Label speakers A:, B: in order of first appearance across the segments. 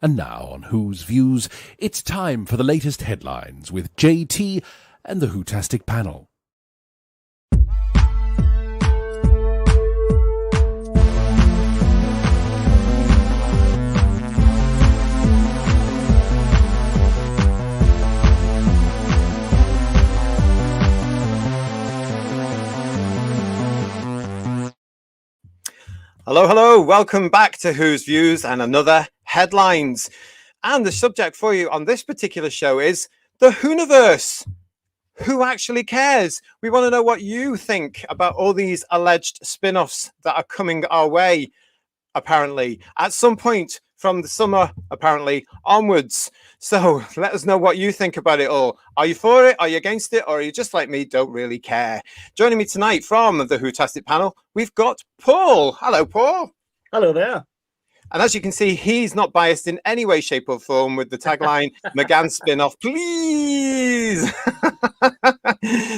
A: And now on Who's Views, it's time for the latest headlines with JT and the Whotastic panel.
B: Hello, hello. Welcome back to Who's Views and another headlines. And the subject for you on this particular show is the Whoniverse. Who actually cares? We want to know what you think about all these alleged spin-offs that are coming our way, apparently, at some point from the summer, apparently, onwards. So let us know what you think about it all. Are you for it? Are you against it? Or are you just like me, don't really care? Joining me tonight from the Whotastic panel, we've got Paul. Hello, Paul.
C: Hello there.
B: And as you can see, he's not biased in any way, shape or form with the tagline, McGann spin-off, please.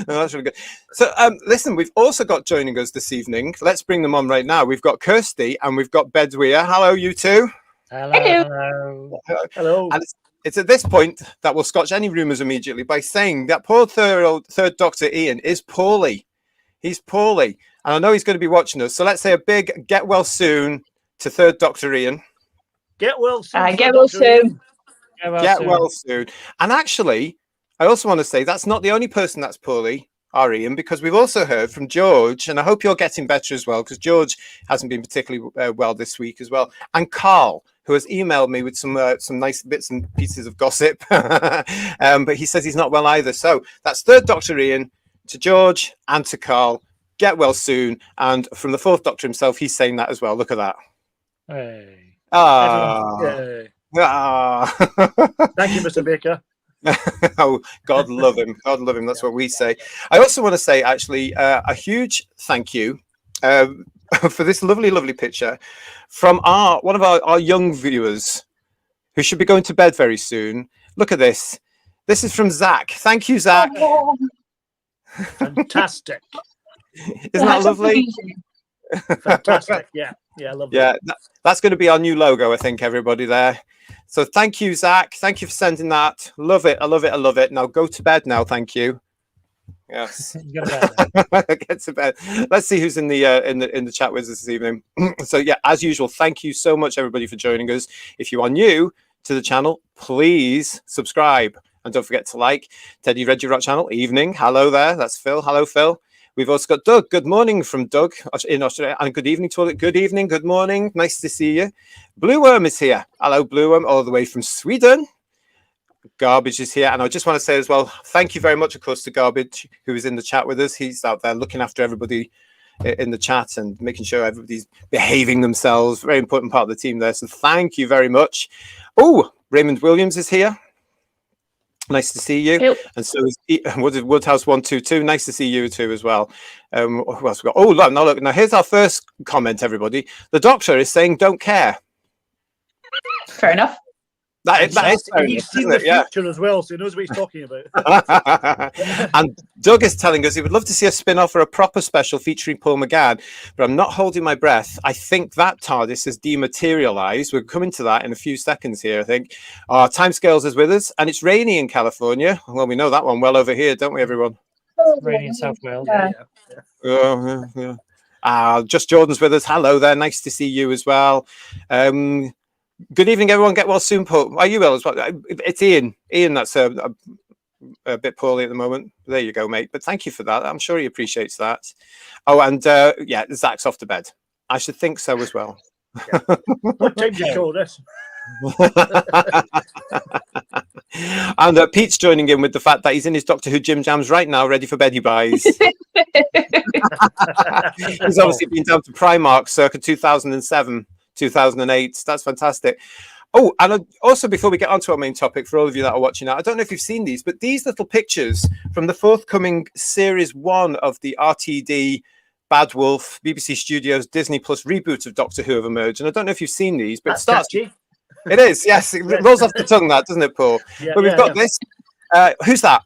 B: That's really good. So listen, we've also got joining us this evening. Let's bring them on right now. We've got Kirsty and we've got Bedweir. Hello, you two.
C: Hello. Hello. Hello.
B: And it's at this point that we'll scotch any rumours immediately by saying that poor third Doctor Ian is poorly. He's poorly. And I know he's going to be watching us. So let's say a big get well soon to third Doctor Ian.
C: Get well soon.
D: Get well soon.
B: Get well soon. And actually, I also want to say that's not the only person that's poorly, our Ian, because we've also heard from George, and I hope you're getting better as well, because George hasn't been particularly well this week as well. And Carl, who has emailed me with some nice bits and pieces of gossip, but he says he's not well either. So that's third Doctor Ian, to George and to Carl. Get well soon. And from the fourth Doctor himself, he's saying that as well. Look at that.
C: Hey.
B: Hey.
C: Thank you, Mr. Baker.
B: Oh, God love him. God love him. That's what we say. I also want to say, actually, a huge thank you for this lovely, lovely picture from one of our young viewers who should be going to bed very soon. Look at this. This is from Zach. Thank you, Zach.
D: Oh,
C: fantastic.
B: Isn't that lovely?
C: Fantastic. Yeah, lovely.
B: Yeah, that's going to be our new logo, I think, everybody there. So thank you, Zach. Thank you for sending that. Love it. I love it. I love it. Now go to bed now. Thank you. Yes. Get to bed. Let's see who's in the chat with us this evening. So yeah, as usual, thank you so much, everybody, for joining us. If you are new to the channel, please subscribe and don't forget to like Teddy Reggie Rock channel. Evening. Hello there. That's Phil. Hello, Phil. We've also got Doug. Good morning from Doug in Australia. And good evening to all. Good evening. Good morning. Nice to see you. Blue Worm is here. Hello, Blue Worm, all the way from Sweden. Garbage is here. And I just want to say as well, thank you very much, of course, to Garbage, who is in the chat with us. He's out there looking after everybody in the chat and making sure everybody's behaving themselves. Very important part of the team there. So thank you very much. Oh, Raymond Williams is here. Nice to see you. Yep. And so is Woodhouse 122. Nice to see you too as well. Who else we got? Oh, look. Now here's our first comment, everybody. The Doctor is saying don't care.
D: Fair enough.
B: That is fair
C: he's
B: enough,
C: seen the future as well, so he knows what he's talking about.
B: And Doug is telling us he would love to see a spin-off or a proper special featuring Paul McGann, but I'm not holding my breath. I think that TARDIS has dematerialized. We're coming to that in a few seconds here, I think. Our timescales is with us, and it's rainy in California. Well, we know that one well over here, don't we, everyone?
C: Rainy in South Wales.
B: Yeah. Just Jordan's with us. Hello there. Nice to see you as well. Good evening, everyone. Get well soon, Paul. Are you well as well? It's Ian. Ian, that's a bit poorly at the moment. There you go, mate. But thank you for that. I'm sure he appreciates that. Oh, and yeah, Zach's off to bed. I should think so as well.
C: Yeah. What time do you call this?
B: And Pete's joining in with the fact that he's in his Doctor Who gym jams right now, ready for beddy buys. He's obviously been down to Primark circa 2007. 2008. That's fantastic. Oh, and also before we get on to our main topic, for all of you that are watching now, I don't know if you've seen these, but these little pictures from the forthcoming series 1 of the RTD Bad Wolf BBC Studios Disney Plus reboot of Doctor Who have emerged, and I don't know if you've seen these, but
C: it starts.
B: It is, yes. It rolls off the tongue, that, doesn't it, Paul?
C: Yeah,
B: but we've got this. Who's that?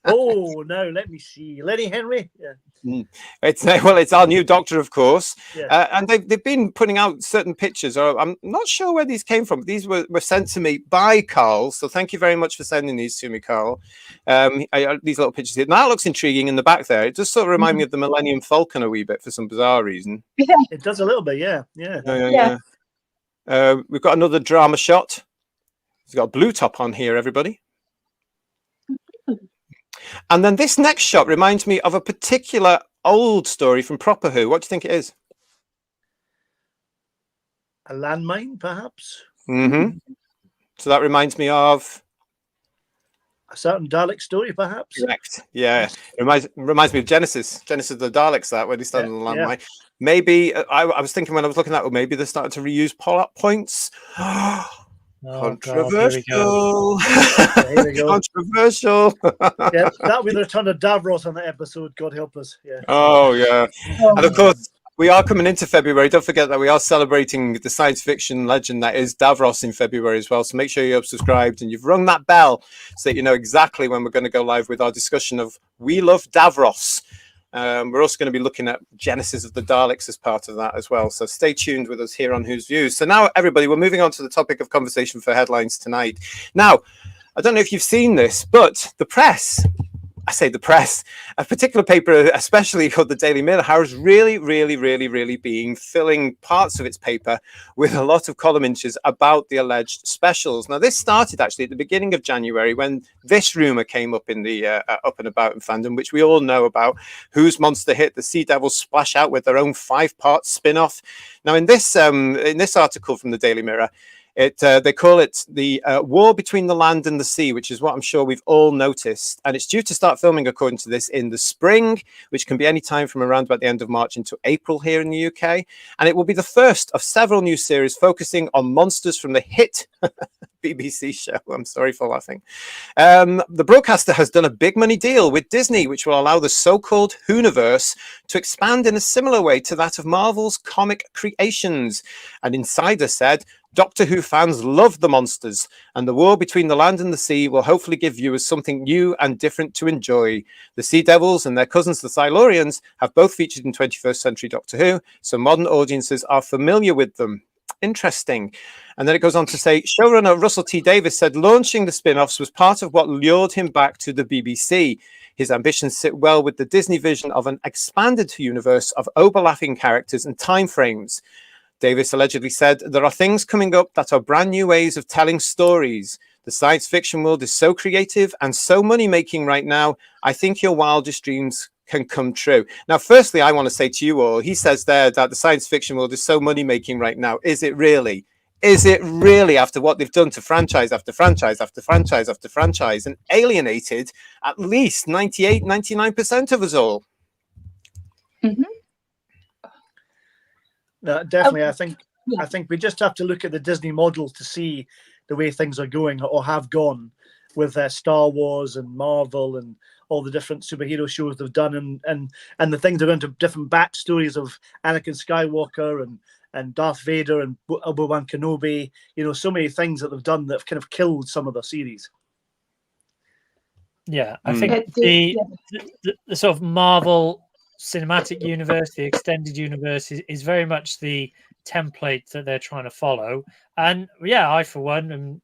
C: Oh, now let me see. Lenny Henry. Yeah.
B: It's our new Doctor, of course,
C: Yeah.
B: and they've been putting out certain pictures. I'm not sure where these came from. But these were sent to me by Carl, so thank you very much for sending these to me, Carl. These little pictures here. Now that looks intriguing in the back there. It just sort of reminds me of the Millennium Falcon a wee bit for some bizarre reason.
D: Yeah.
C: It does a little bit, yeah.
D: Yeah.
B: We've got another drama shot. He's got a blue top on here, everybody. And then this next shot reminds me of a particular old story from Proper Who. What do you think it is?
C: A landmine, perhaps?
B: Mm-hmm. So that reminds me of...
C: A certain Dalek story, perhaps?
B: Correct. Yeah. It reminds me of Genesis of the Daleks, that, where they stand on the landmine.
C: Yeah.
B: Maybe, I was thinking when I was looking at that, well, maybe they're starting to reuse pull-up points. Controversial.
C: Here we go.
B: Controversial.
C: Yeah, that'll be the return of Davros on the episode, God help us. Yeah.
B: Oh, yeah. And of course, we are coming into February. Don't forget that we are celebrating the science fiction legend that is Davros in February as well. So make sure you're subscribed and you've rung that bell so that you know exactly when we're going to go live with our discussion of We Love Davros. We're also going to be looking at Genesis of the Daleks as part of that as well. So stay tuned with us here on Who's Views. So now, everybody, we're moving on to the topic of conversation for headlines tonight. Now, I don't know if you've seen this, but the press, I say the press, a particular paper, especially called the Daily Mirror, has really been filling parts of its paper with a lot of column inches about the alleged specials. Now, this started actually at the beginning of January when this rumor came up in the up and about in fandom, which we all know about. Whose monster hit? The Sea Devils splash out with their own 5-part spin-off. Now, in this article from the Daily Mirror, they call it the war between the land and the sea, which is what I'm sure we've all noticed. And it's due to start filming, according to this, in the spring, which can be any time from around about the end of March into April here in the UK. And it will be the first of several new series focusing on monsters from the hit BBC show. I'm sorry for laughing. The broadcaster has done a big money deal with Disney, which will allow the so-called Whoniverse to expand in a similar way to that of Marvel's comic creations. An insider said, Doctor Who fans love the monsters, and the war between the land and the sea will hopefully give viewers something new and different to enjoy. The Sea Devils and their cousins, the Silurians, have both featured in 21st century Doctor Who, so modern audiences are familiar with them. Interesting. And then it goes on to say, showrunner Russell T Davies said launching the spin-offs was part of what lured him back to the BBC. His ambitions sit well with the Disney vision of an expanded universe of overlapping characters and time frames. Davis allegedly said, there are things coming up that are brand new ways of telling stories. The science fiction world is so creative and so money-making right now, I think your wildest dreams can come true. Now, firstly, I want to say to you all, he says there that the science fiction world is so money-making right now. Is it really? Is it really, after what they've done to franchise after franchise after franchise after franchise and alienated at least 98, 99% of us all?
D: Mm-hmm.
C: Definitely. I think we just have to look at the Disney model to see the way things are going or have gone with Star Wars and Marvel and all the different superhero shows they've done and the things that are into different backstories of Anakin Skywalker and Darth Vader and Obi-Wan Kenobi. You know, so many things that they've done that have kind of killed some of the series.
E: Yeah, I think the sort of Marvel cinematic universe, the extended universe is very much the template that they're trying to follow. And yeah, I for one am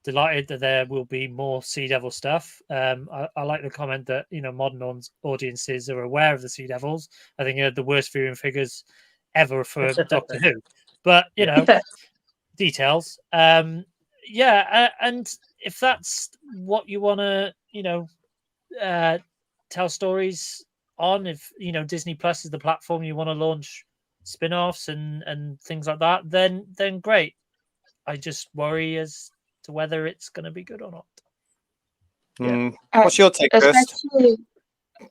E: delighted that there will be more Sea Devil stuff. I like the comment that, you know, modern audiences are aware of the Sea Devils. I think they're the worst viewing figures ever for Doctor Who. But, you know, details. And if that's what you want to, you know, tell stories on, if, you know, Disney Plus is the platform you want to launch spin-offs and things like that, then great. I just worry as to whether it's going to be good or not.
B: Yeah. What's your take,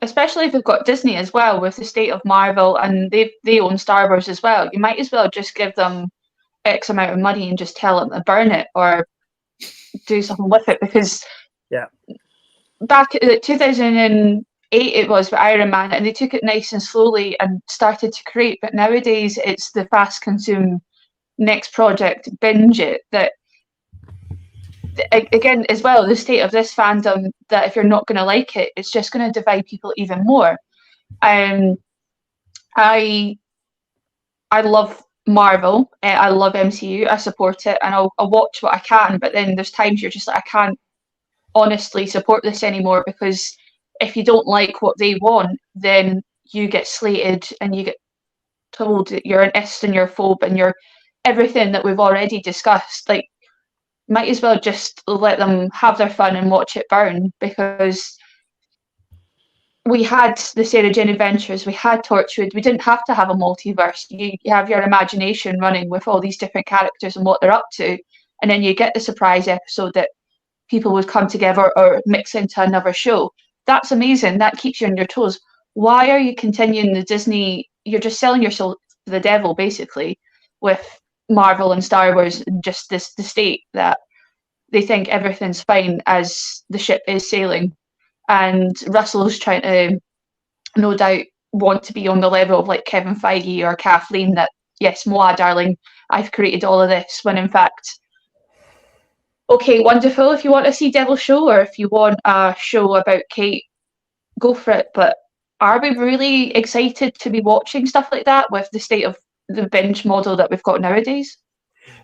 D: especially if we've got Disney as well with the state of Marvel, and they own Star Wars as well. You might as well just give them X amount of money and just tell them to burn it or do something with it, because back in 2008 it was with Iron Man, and they took it nice and slowly and started to create. But nowadays it's the fast consume, next project, binge it, that again, as well, the state of this fandom, that if you're not going to like it, it's just going to divide people even more. I love Marvel. I love MCU. I support it, and I'll watch what I can. But then there's times you're just like, I can't honestly support this anymore, because if you don't like what they want, then you get slated and you get told that you're an ist and you're a phobe and you're everything that we've already discussed. Like, might as well just let them have their fun and watch it burn, because we had the Sarah Jane Adventures, we had Torchwood. We didn't have to have a multiverse. You have your imagination running with all these different characters and what they're up to, and then you get the surprise episode that people would come together or mix into another show. That's amazing. That keeps you on your toes. Why are you continuing the Disney? You're just selling your soul to the devil, basically, with Marvel and Star Wars, and just the state that they think everything's fine as the ship is sailing. And Russell's trying to, no doubt, want to be on the level of like Kevin Feige or Kathleen, that, yes, Moa, darling, I've created all of this, when in fact, okay, wonderful, if you want to see Devil Show, or if you want a show about Kate, go for it. But are we really excited to be watching stuff like that with the state of the binge model that we've got nowadays?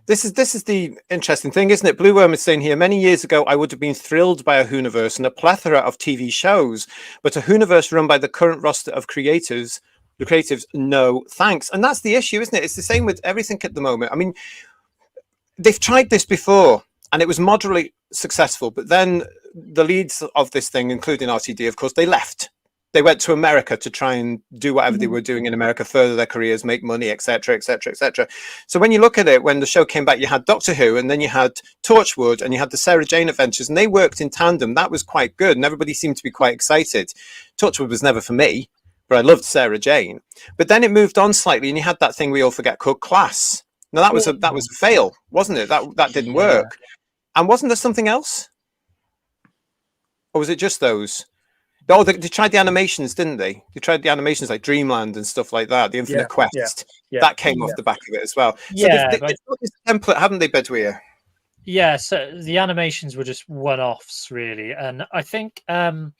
B: This is the interesting thing, isn't it? Blue Worm is saying here, many years ago, I would have been thrilled by a Whoniverse and a plethora of TV shows, but a Whoniverse run by the current roster of creators, the creatives, no thanks. And that's the issue, isn't it? It's the same with everything at the moment. I mean, they've tried this before and it was moderately successful, but then the leads of this thing, including RTD, of course, they left. They went to America to try and do whatever they were doing in America, further their careers, make money, etc., etc., etc. So when you look at it, when the show came back, you had Doctor Who, and then you had Torchwood, and you had the Sarah Jane Adventures, and they worked in tandem. That was quite good, and everybody seemed to be quite excited. Torchwood was never for me, but I loved Sarah Jane. But then it moved on slightly, and you had that thing we all forget called Class. Now that was a fail, wasn't it? That didn't work. And wasn't there something else, or was it just those? Oh, they tried the animations, didn't they? They tried the animations like Dreamland and stuff like that. The Infinite Quest that came off the back of it as well. So they've got this template, haven't they, Bedouin?
E: Yeah. So the animations were just one-offs, really, and I think I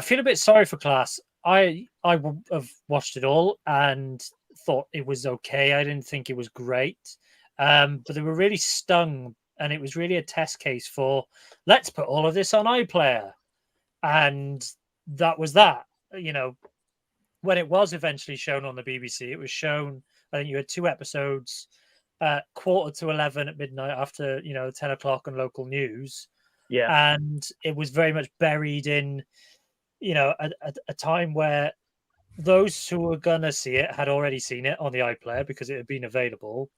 E: feel a bit sorry for Class. I have watched it all and thought it was okay. I didn't think it was great, but they were really stung, and it was really a test case for, let's put all of this on iPlayer. And that was that. You know, when it was eventually shown on the BBC, it was shown, I think you had 2 episodes, 11:15 at midnight after, 10 o'clock on local news. Yeah. And it was very much buried in, a time where those who were going to see it had already seen it on the iPlayer because it had been available.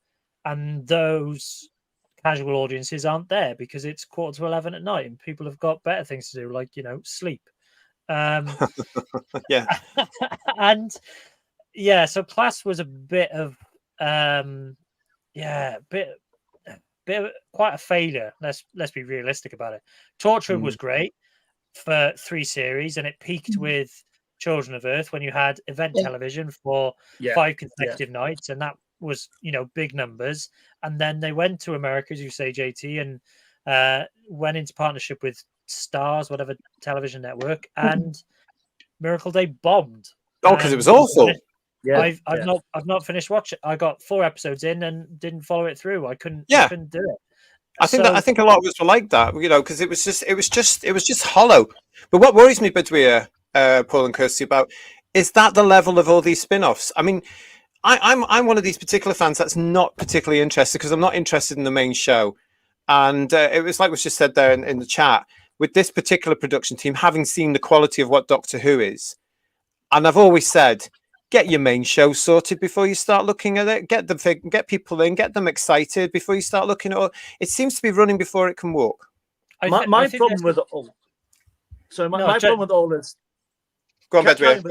E: And those casual audiences aren't there because it's 11:15 at night and people have got better things to do, like, sleep.
B: Yeah.
E: And yeah, so Class was a bit of quite a failure. Let's be realistic about it. Torchwood was great for 3 series, and it peaked with Children of Earth when you had event television for 5 consecutive nights, and that was big numbers. And then they went to America, as you say, JT, and went into partnership with Stars, whatever television network, and Miracle Day bombed.
B: Oh, because it was awful.
E: I've not finished watching. I got 4 episodes in and didn't follow it through. I couldn't do it.
B: I think a lot of us were like that, because it was just hollow. But what worries me, Bedouin, Paul and Kirsty, about is that the level of all these spin-offs. I mean, I'm one of these particular fans that's not particularly interested because I'm not interested in the main show. And it was like was just said there in the chat, with this particular production team, having seen the quality of what Doctor Who is. And I've always said, get your main show sorted before you start looking at it. Get people in, get them excited before you start looking at it. It seems to be running before it can walk.
C: My problem with it all. So my problem with all is.
B: Go on, Bedouin.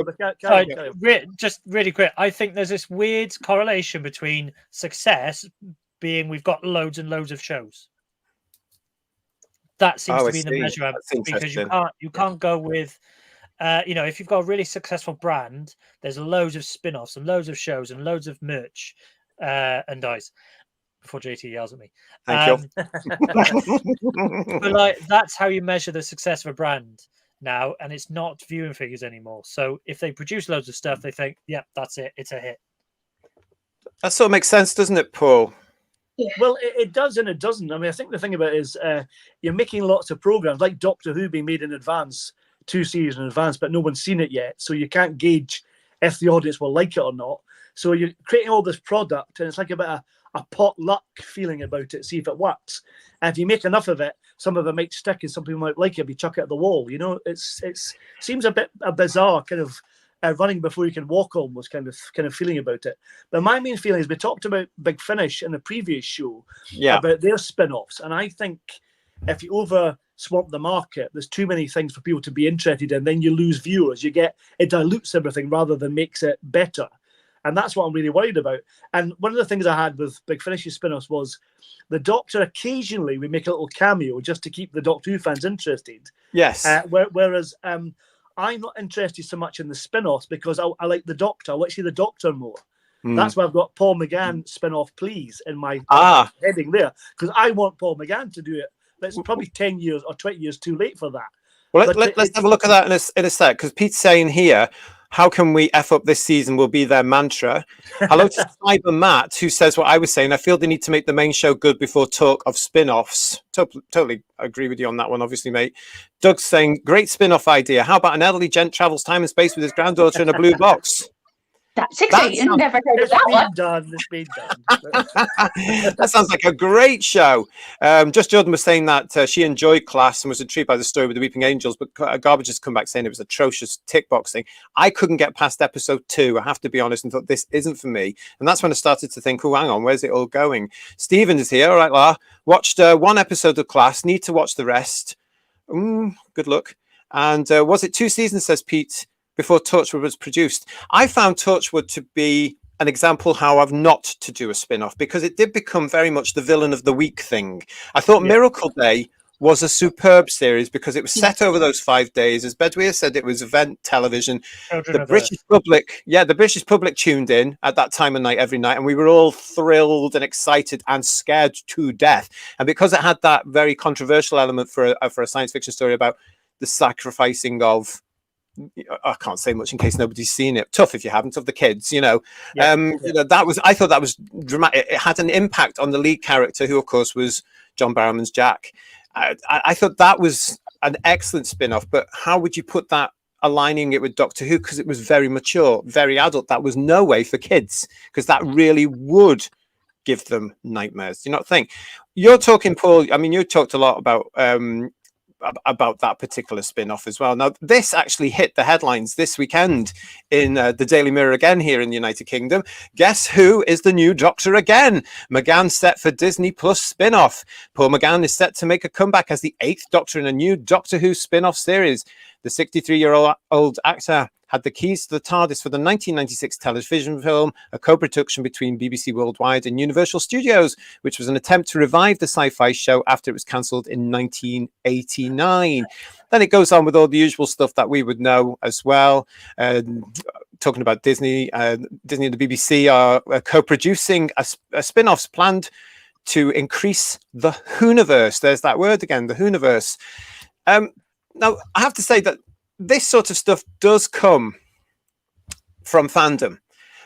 E: Just really quick. I think there's this weird correlation between success being we've got loads and loads of shows. That seems to be the measure, because you can't go with, if you've got a really successful brand, there's loads of spin-offs and loads of shows and loads of merch and dice. before JT yells at me.
B: Thank
E: you. But like, that's how you measure the success of a brand now, and it's not viewing figures anymore. So if they produce loads of stuff, they think, "Yep, that's it. It's a hit."
B: That sort of makes sense, doesn't it, Paul?
D: Yeah.
C: Well, it does and it doesn't. I mean, I think the thing about it is you're making lots of programs like Doctor Who being made in advance, 2 series in advance, but no one's seen it yet. So you can't gauge if the audience will like it or not. So you're creating all this product, and it's like a bit of a potluck feeling about it, see if it works. And if you make enough of it, some of it might stick and some people might like it if you chuck it at the wall. You know, it seems a bizarre kind of running before you can walk almost kind of feeling about it. But my main feeling is we talked about Big Finish in the previous show about their spin-offs. And I think if you over swamp the market, there's too many things for people to be interested in, then you lose viewers. It dilutes everything rather than makes it better. And that's what I'm really worried about. And one of the things I had with Big Finish's spin-offs was the Doctor occasionally would make a little cameo just to keep the Doctor Who fans interested.
B: Yes.
C: Whereas I'm not interested so much in the spin-offs because I like the Doctor. I want to see the Doctor more. That's why I've got Paul McGann spin-off, please, in my heading there. Because I want Paul McGann to do it. But it's probably 10 years or 20 years too late for that.
B: Well, let's have a look at that in a sec. Because Pete's saying here, how can we F up this season will be their mantra. Hello to Cyber Matt, who says what I was saying. I feel they need to make the main show good before talk of spin-offs. Totally agree with you on that one, obviously, mate. Doug's saying, great spin-off idea. How about an elderly gent travels time and space with his granddaughter in a blue box?
D: That's exciting. Never heard of that one.
C: It's been done.
B: That sounds like a great show. Just Jordan was saying that she enjoyed Class and was intrigued by the story with the Weeping Angels, but Garbage has come back saying it was atrocious tick boxing. I couldn't get past episode 2, I have to be honest, and thought this isn't for me. And that's when I started to think, oh, hang on, where's it all going? Stephen is here. All right, La. Watched 1 episode of Class. Need to watch the rest. Good luck. And was it 2 seasons, says Pete, before Torchwood was produced? I found Torchwood to be an example how I've not to do a spin-off, because it did become very much the villain of the week thing. I thought Miracle Day was a superb series because it was set over those 5 days. As Bedweir said, it was event television. The British public tuned in at that time of night every night, and we were all thrilled and excited and scared to death. And because it had that very controversial element for a science fiction story about the sacrificing of, I can't say much in case nobody's seen it. Tough if you haven't, of the kids, you know. That was, I thought that was dramatic. It had an impact on the lead character, who of course was John Barrowman's Jack. I thought that was an excellent spin-off, but how would you put that, aligning it with Doctor Who? Because it was very mature, very adult. That was no way for kids, because that really would give them nightmares. Do you not think? You're talking, Paul, I mean, you talked a lot about that particular spin-off as well. Now, this actually hit the headlines this weekend in the Daily Mirror again here in the United Kingdom. Guess who is the new Doctor again? McGann set for Disney Plus spin-off. Paul McGann is set to make a comeback as the 8th Doctor in a new Doctor Who spin-off series. The 63-year-old actor had the keys to the TARDIS for the 1996 television film, a co-production between BBC Worldwide and Universal Studios, which was an attempt to revive the sci-fi show after it was cancelled in 1989. Then it goes on with all the usual stuff that we would know as well. Talking about Disney, Disney and the BBC are co-producing a spin-offs planned to increase the Whoniverse. There's that word again, the Whoniverse. Now, I have to say that this sort of stuff does come from fandom,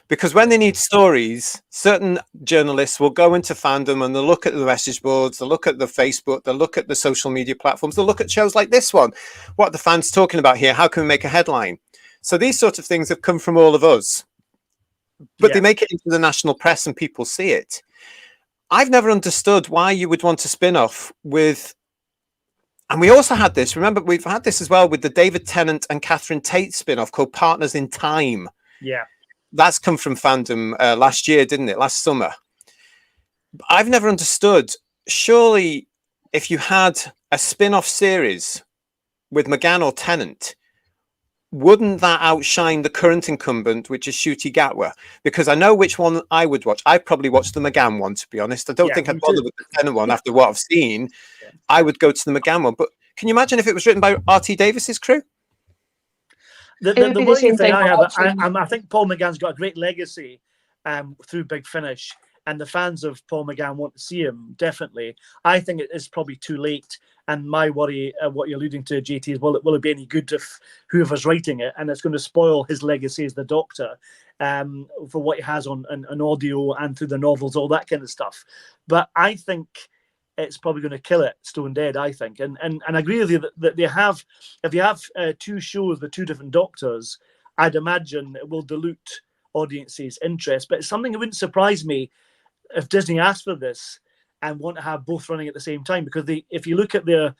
B: because when they need stories, certain journalists will go into fandom and they'll look at the message boards, they'll look at the Facebook, they'll look at the social media platforms, they'll look at shows like this one. What are the fans talking about here? How can we make a headline? So these sort of things have come from all of us, but they make it into the national press and people see it. I've never understood why you would want to spin off with. And we also had this, remember, we've had this as well with the David Tennant and Catherine Tate spin-off called Partners in Time. Yeah. That's come from fandom last year, didn't it? Last summer. I've never understood. Surely, if you had a spin-off series with McGann or Tennant, wouldn't that outshine the current incumbent, which is Ncuti Gatwa? Because I know which one I would watch. I'd probably watch the McGann one, to be honest. I don't think I'd bother with the Tennant one after what I've seen. I would go to the McGann one. But can you imagine if it was written by R.T. Davis's crew?
C: The worrying thing I have, I think Paul McGann's got a great legacy through Big Finish. and the fans of Paul McGann want to see him, definitely. I think it is probably too late. And my worry, what you're alluding to, JT, is will it be any good if whoever's writing it, and it's going to spoil his legacy as the Doctor, for what he has on audio and through the novels, all that kind of stuff. But I think it's probably going to kill it stone dead, I think. And I agree with you that they have, if you have two shows with two different Doctors, I'd imagine it will dilute audiences' interest. But it's something that wouldn't surprise me if Disney asked for this and want to have both running at the same time, because if you look at the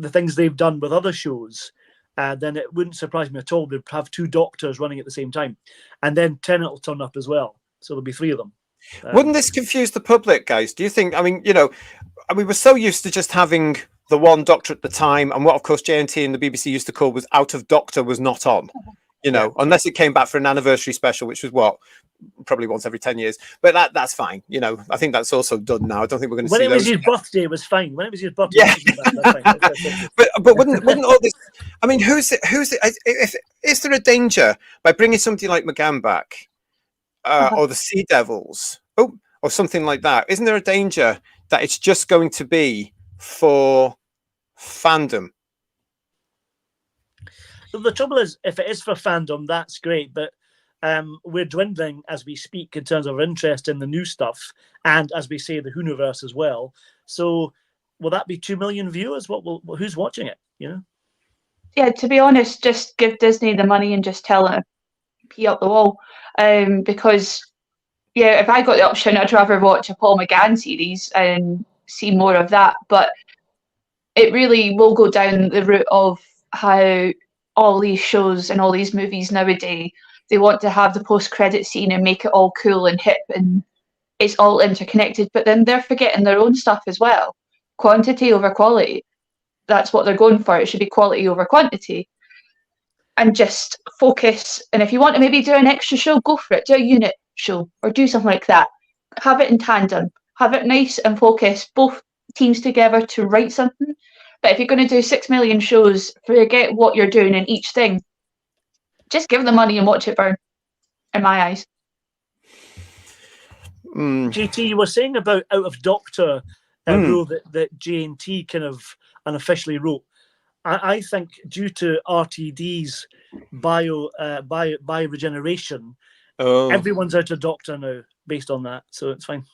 C: things they've done with other shows, then it wouldn't surprise me at all. They'd have two Doctors running at the same time, and then Tennant will turn up as well, so there'll be three of them.
B: Wouldn't this confuse the public, guys? Do you think? I mean, we were so used to just having the one Doctor at the time, and what, of course, JNT and the BBC used to call was out of Doctor was not on. Unless it came back for an anniversary special, which was probably once every 10 years. But that's fine. I think that's also done now. I don't think we're going to see
C: when it was his birthday, it was fine. When it was his birthday, that's fine.
B: but wouldn't all this? I mean, who's it? Is there a danger by bringing somebody like McGann back, or the Sea Devils, or something like that? Isn't there a danger that it's just going to be for fandom?
C: The trouble is, if it is for fandom, that's great, but we're dwindling as we speak in terms of our interest in the new stuff, and as we say, the Whoniverse as well. So, will that be 2 million viewers? Who's watching it?
D: Yeah, to be honest, just give Disney the money and just tell them to pee up the wall. Because, if I got the option, I'd rather watch a Paul McGann series and see more of that. But it really will go down the route of how all these shows and all these movies nowadays, they want to have the post-credit scene and make it all cool and hip and it's all interconnected, but then they're forgetting their own stuff as well. Quantity over quality. That's what they're going for. It should be quality over quantity. And just focus. And if you want to maybe do an extra show, go for it. Do a unit show or do something like that. Have it in tandem. Have it nice and focus both teams together to write something. But if you're going to do 6 million shows, forget what you're doing in each thing. Just give them money and watch it burn, in my eyes.
C: JT, you were saying about Out of Doctor rule that JNT kind of unofficially wrote. I think due to RTD's bioregeneration, everyone's out of Doctor now based on that, so it's fine.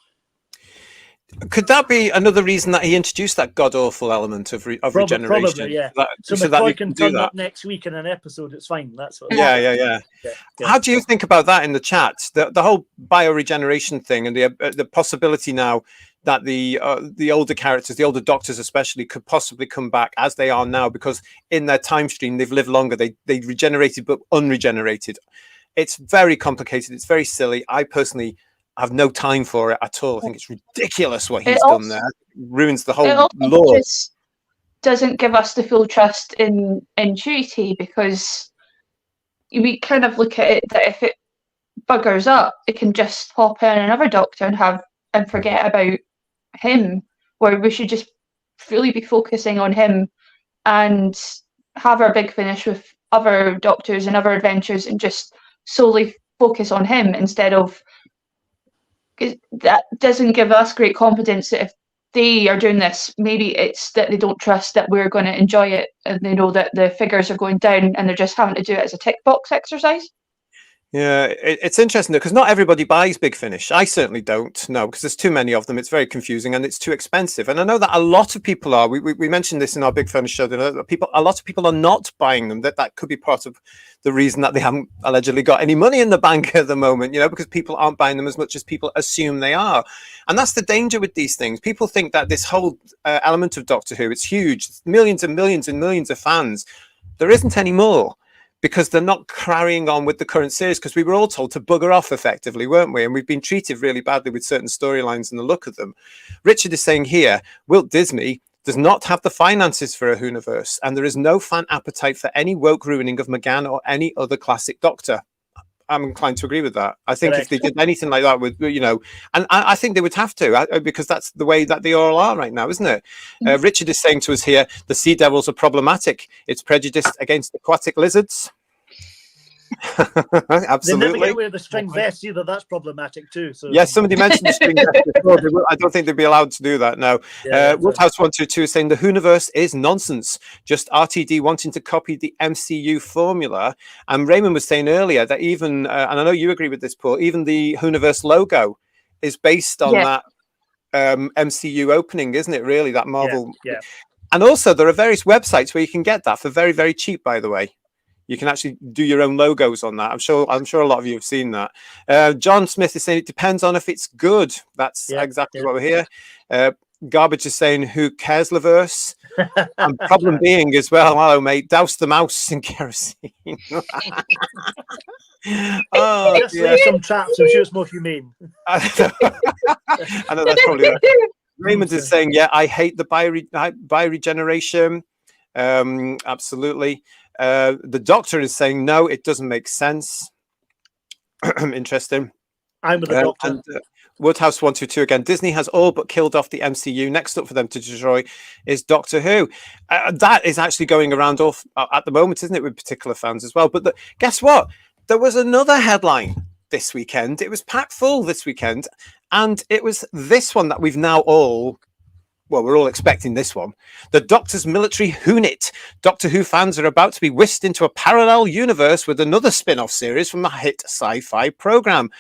B: Could that be another reason that he introduced that god-awful element of regeneration?
C: Probably, yeah. So McCoy can turn up next week in an episode. It's fine. That's what.
B: Yeah. How do you think about that in the chat? The whole bioregeneration thing and the possibility now that the older characters, the older Doctors especially, could possibly come back as they are now, because in their time stream they've lived longer. They regenerated but unregenerated. It's very complicated. It's very silly. I personally have no time for it at all. I think it's ridiculous what he's done there. It ruins the whole lore. It just
D: doesn't give us the full trust in Ncuti, because we kind of look at it that if it buggers up, it can just pop in another Doctor and forget about him, where we should just fully be focusing on him and have our big finish with other Doctors and other adventures and just solely focus on him instead of. That doesn't give us great confidence that if they are doing this, maybe it's that they don't trust that we're going to enjoy it, and they know that the figures are going down and they're just having to do it as a tick box exercise.
B: Yeah, it's interesting though, because not everybody buys Big Finish. I certainly don't, no, because there's too many of them. It's very confusing and it's too expensive. And I know that a lot of people are. We mentioned this in our Big Finish show. That a lot of people are not buying them. That could be part of the reason that they haven't allegedly got any money in the bank at the moment. Because people aren't buying them as much as people assume they are. And that's the danger with these things. People think that this whole element of Doctor Who, it's huge, it's millions and millions and millions of fans. There isn't any more, because they're not carrying on with the current series, because we were all told to bugger off effectively, weren't we? And we've been treated really badly with certain storylines and the look of them. Richard is saying here, Walt Disney does not have the finances for a Whoniverse, and there is no fan appetite for any woke ruining of McGann or any other classic Doctor. I'm inclined to agree with that. I think if they did anything like that with, and I think they would have to, because that's the way that they all are right now, isn't it? Richard is saying to us here, the Sea Devils are problematic. It's prejudiced against aquatic lizards. Absolutely.
C: They never get away with the string vests either. That's problematic too. So
B: yes, somebody mentioned the string vest before. I don't think they'd be allowed to do that now. Woodhouse122 is saying the Hooniverse is nonsense. Just RTD wanting to copy the MCU formula. And Raymond was saying earlier that even, and I know you agree with this, Paul, even the Hooniverse logo is based on that MCU opening, isn't it? Really, that Marvel.
C: Yeah.
B: And also, there are various websites where you can get that for very, very cheap. By the way, you can actually do your own logos on that. I'm sure a lot of you have seen that. John Smith is saying it depends on if it's good. That's exactly what we're here. Garbage is saying who cares, Liverse? And problem being as well. Hello, mate. Douse the mouse in kerosene.
C: There's some traps. I'm sure it's more humane.
B: I know that's probably right. Raymond is saying, I hate the bioregeneration. Absolutely. The doctor is saying, no, it doesn't make sense. Interesting.
C: I'm with the doctor.
B: And, Woodhouse122 again. Disney has all but killed off the MCU. Next up for them to destroy is Doctor Who. That is actually going around at the moment, isn't it, with particular fans as well? But guess what? There was another headline this weekend. It was packed full this weekend. And it was this one that we've now we're all expecting this one. The Doctor's Military Hoonit. Doctor Who fans are about to be whisked into a parallel universe with another spin-off series from the hit sci-fi program.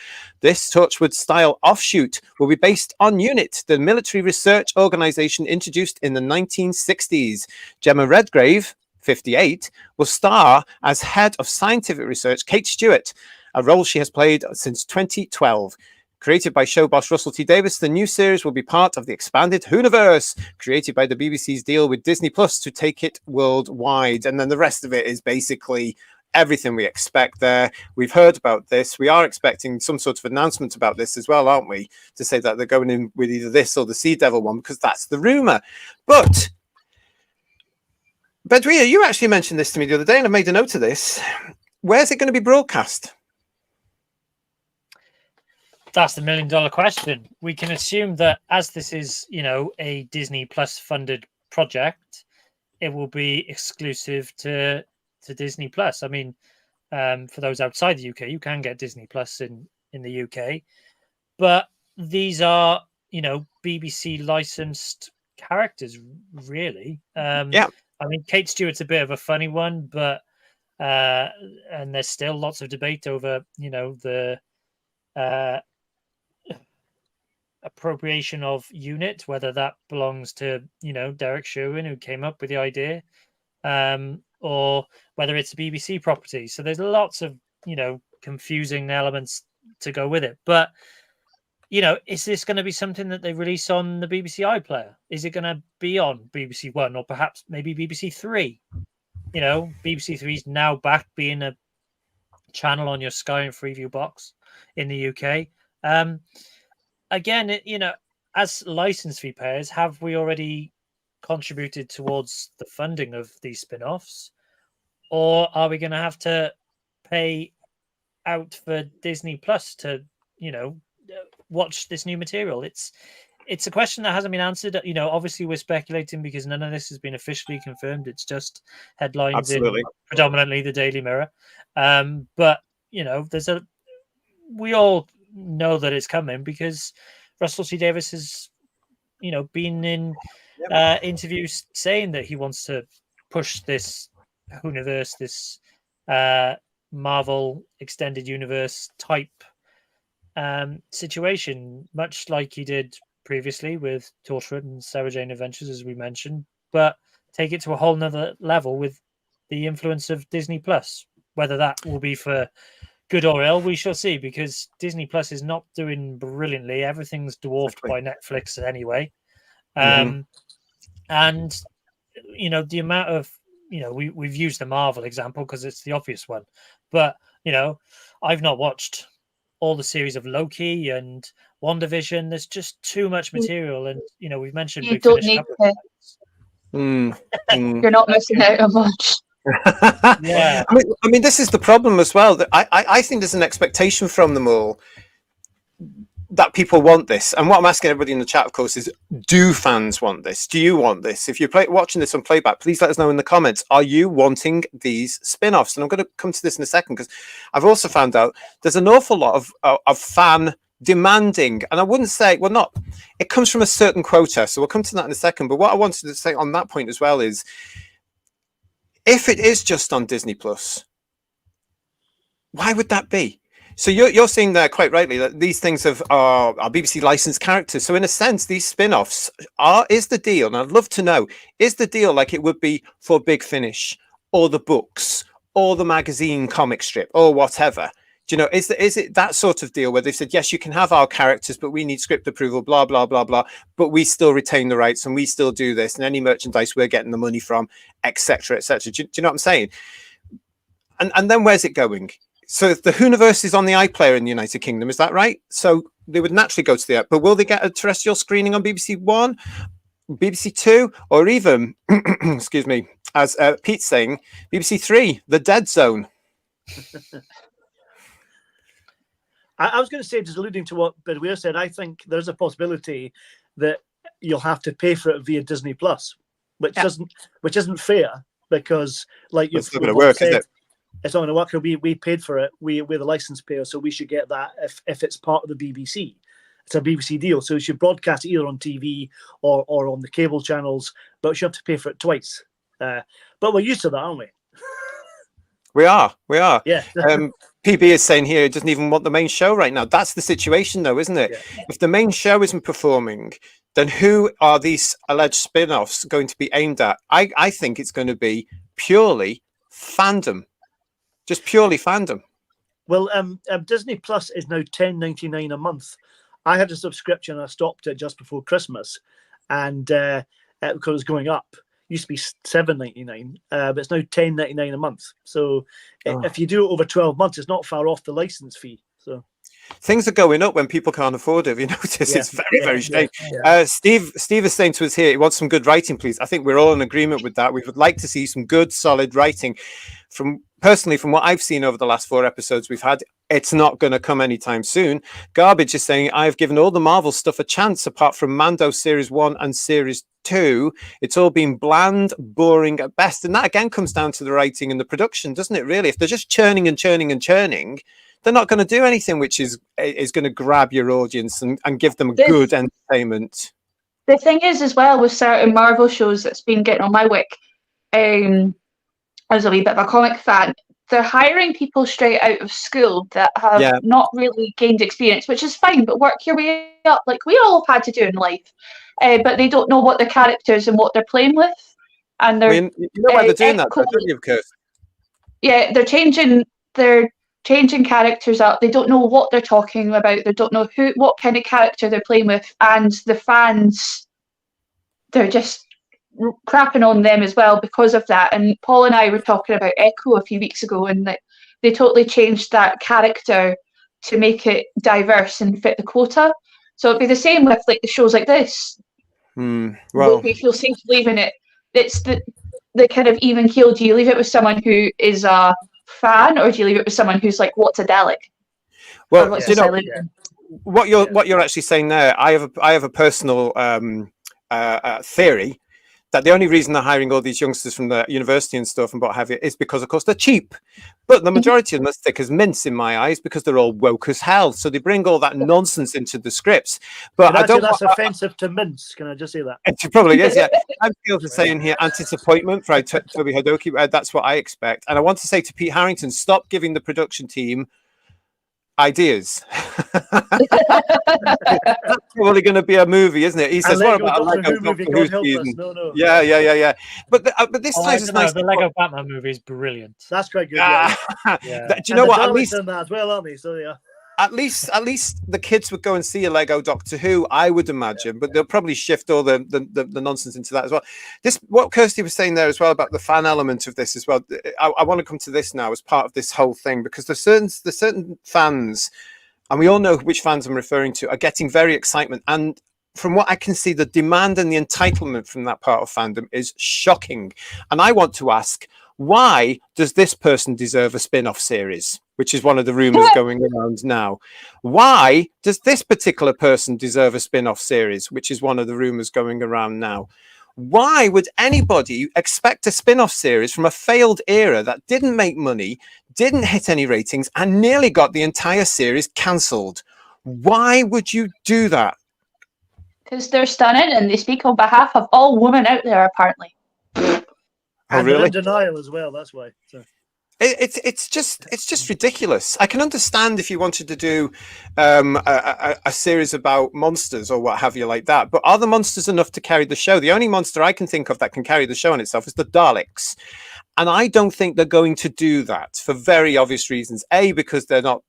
B: This Torchwood-style offshoot will be based on UNIT, the military research organization introduced in the 1960s. Gemma Redgrave, 58, will star as head of scientific research Kate Stewart, a role she has played since 2012. Created by show boss Russell T Davies, the new series will be part of the expanded Whoniverse, created by the BBC's deal with Disney Plus to take it worldwide. And then the rest of it is basically everything we expect there. We've heard about this. We are expecting some sort of announcement about this as well, aren't we? To say that they're going in with either this or the Sea Devil one, because that's the rumor. But Bedouin, you actually mentioned this to me the other day, and I made a note of this. Where's it going to be broadcast?
E: That's the $1 million question. We can assume that as this is, a Disney Plus funded project, it will be exclusive to Disney Plus. I mean, for those outside the UK, you can get Disney Plus in the UK, but these are, BBC licensed characters, really. I mean, Kate Stewart's a bit of a funny one, but and there's still lots of debate over, the appropriation of UNIT, whether that belongs to Derek Sherwin, who came up with the idea, or whether it's a BBC property. So there's lots of confusing elements to go with it. But is this going to be something that they release on the BBC iPlayer? Is it going to be on BBC One or perhaps maybe BBC Three? BBC Three is now back being a channel on your Sky and Freeview box in the UK. Again, as license fee payers, have we already contributed towards the funding of these spin-offs, or are we going to have to pay out for Disney Plus to, watch this new material? It's a question that hasn't been answered. Obviously we're speculating because none of this has been officially confirmed. It's just headlines in predominantly the Daily Mirror. But we all know that it's coming because Russell T Davies has, been in interviews saying that he wants to push this Whoniverse, this Marvel extended universe type situation, much like he did previously with Torchwood and Sarah Jane Adventures, as we mentioned, but take it to a whole nother level with the influence of Disney Plus. Whether that will be for good or ill, we shall see, because Disney Plus is not doing brilliantly. Everything's dwarfed by Netflix anyway. And the amount of we've used the Marvel example because it's the obvious one, but I've not watched all the series of Loki and WandaVision. There's just too much material, and we've mentioned
D: you don't need to. You're not missing out on much.
E: Yeah,
B: I mean, this is the problem as well. That I think there's an expectation from them all. that people want this. And what I'm asking everybody in the chat, of course, is do fans want this? Do you want this? If you're watching this on playback, please let us know in the comments. Are you wanting these spin-offs? And I'm going to come to this in a second, because I've also found out there's an awful lot of fan demanding, and I wouldn't say, well, not, it comes from a certain quota, so we'll come to that in a second. But what I wanted to say on that point as well is, if it is just on Disney Plus, why would that be? So you're seeing there quite rightly that these things are BBC licensed characters. So in a sense, these spin-offs is the deal, and I'd love to know, is the deal like it would be for Big Finish or the books or the magazine comic strip or whatever? Do you know, is it that sort of deal where they've said, yes, you can have our characters, but we need script approval, blah, blah, blah, blah, but we still retain the rights and we still do this, and any merchandise we're getting the money from, etc., etc. Do you know what I'm saying? And then where's it going? So the Whoniverse is on the iPlayer in the United Kingdom, is that right? So they would naturally go to the app, but will they get a terrestrial screening on BBC One, BBC Two, or even, excuse me, as Pete's saying, BBC Three, The Dead Zone?
C: I was going to say, just alluding to what Bedweir said, I think there's a possibility that you'll have to pay for it via Disney Plus, which isn't fair, because like you've
B: not going to work,
C: said,
B: is it?
C: It's not going to work. We paid for it. We're the license payer, so we should get that if it's part of the BBC. It's a BBC deal, so you should broadcast it either on TV or on the cable channels, but you have to pay for it twice. But we're used to that, aren't we?
B: We are.
C: Yeah.
B: PB is saying here, it doesn't even want the main show right now. That's the situation, though, isn't it? Yeah. If the main show isn't performing, then who are these alleged spin-offs going to be aimed at? I think it's going to be purely fandom. Just purely fandom.
C: Well, Disney Plus is now $10.99 a month. I had a subscription. I stopped it just before Christmas, and because it was going up. It used to be $7.99, but it's now $10.99 a month. So if you do it over 12 months, it's not far off the license fee. So
B: things are going up when people can't afford it. Have you noticed? It's very strange.
C: Yeah.
B: Steve is saying to us here, he wants some good writing, please. I think we're all in agreement with that. We would like to see some good, solid writing. Personally, from what I've seen over the last 4 episodes we've had, it's not going to come anytime soon. Garbage is saying, I've given all the Marvel stuff a chance, apart from Mando Series 1 and Series 2. It's all been bland, boring at best. And that again comes down to the writing and the production, doesn't it, really? If they're just churning and churning and churning, they're not going to do anything which is going to grab your audience and give them good entertainment.
D: The thing is, as well, with certain Marvel shows that's been getting on my wick, as a wee bit of a comic fan, they're hiring people straight out of school that have not really gained experience, which is fine, but work your way up like we all have had to do in life. But they don't know what their characters and what they're playing with. And they're,
B: you know why they're doing that, though, don't you, of course?
D: Yeah, they're changing characters up. They don't know what they're talking about. They don't know what kind of character they're playing with. And the fans, they're just crapping on them as well because of that. And Paul and I were talking about Echo a few weeks ago, and that they totally changed that character to make it diverse and fit the quota. So it'd be the same with like the shows like this.
B: Well,
D: we feel safe leaving it. It's the kind of even keel. Do you leave it with someone who is a fan, or do you leave it with someone who's like, what's a Dalek?
B: Well, do you know what you're actually saying there? I have a personal theory that the only reason they're hiring all these youngsters from the university and stuff and what have you is because, of course, they're cheap. But the majority of them are thick as mints in my eyes because they're all woke as hell. So they bring all that nonsense into the scripts. But I don't.
C: That's offensive to mints. Can I just say that?
B: It probably is, yeah. I'm saying here anti-disappointment for Toby Hadoke. That's what I expect. And I want to say to Pete Harrington, stop giving the production team ideas. That's probably going to be a movie, isn't it? He says, "What about a Lego Doctor Who season?"
C: No.
B: Yeah. But this time is nice.
E: The Lego Batman movie is brilliant.
C: That's quite good.
B: Do you know what? At least
C: that as well, aren't they? So yeah.
B: At least the kids would go and see a Lego Doctor Who, I would imagine, but they'll probably shift all the nonsense into that as well. What Kirsty was saying there as well about the fan element of this as well. I want to come to this now as part of this whole thing, because there's certain fans, and we all know which fans I'm referring to, are getting very excitement. And from what I can see, the demand and the entitlement from that part of fandom is shocking. And I want to ask, why does this person deserve a spin-off series? which is one of the rumors going around now. Why does this particular person deserve a spin-off series, which is one of the rumors going around now? Why would anybody expect a spin-off series from a failed era that didn't make money, didn't hit any ratings, and nearly got the entire series cancelled? Why would you do that?
D: Because they're stunning and they speak on behalf of all women out there, apparently.
B: Oh,
C: And
B: really?
C: they're in denial as well. That's why. So.
B: It's just ridiculous. I can understand if you wanted to do a series about monsters or what have you like that, but are the monsters enough to carry the show? The only monster I can think of that can carry the show on itself is the Daleks, and I don't think they're going to do that for very obvious reasons. A, because they're not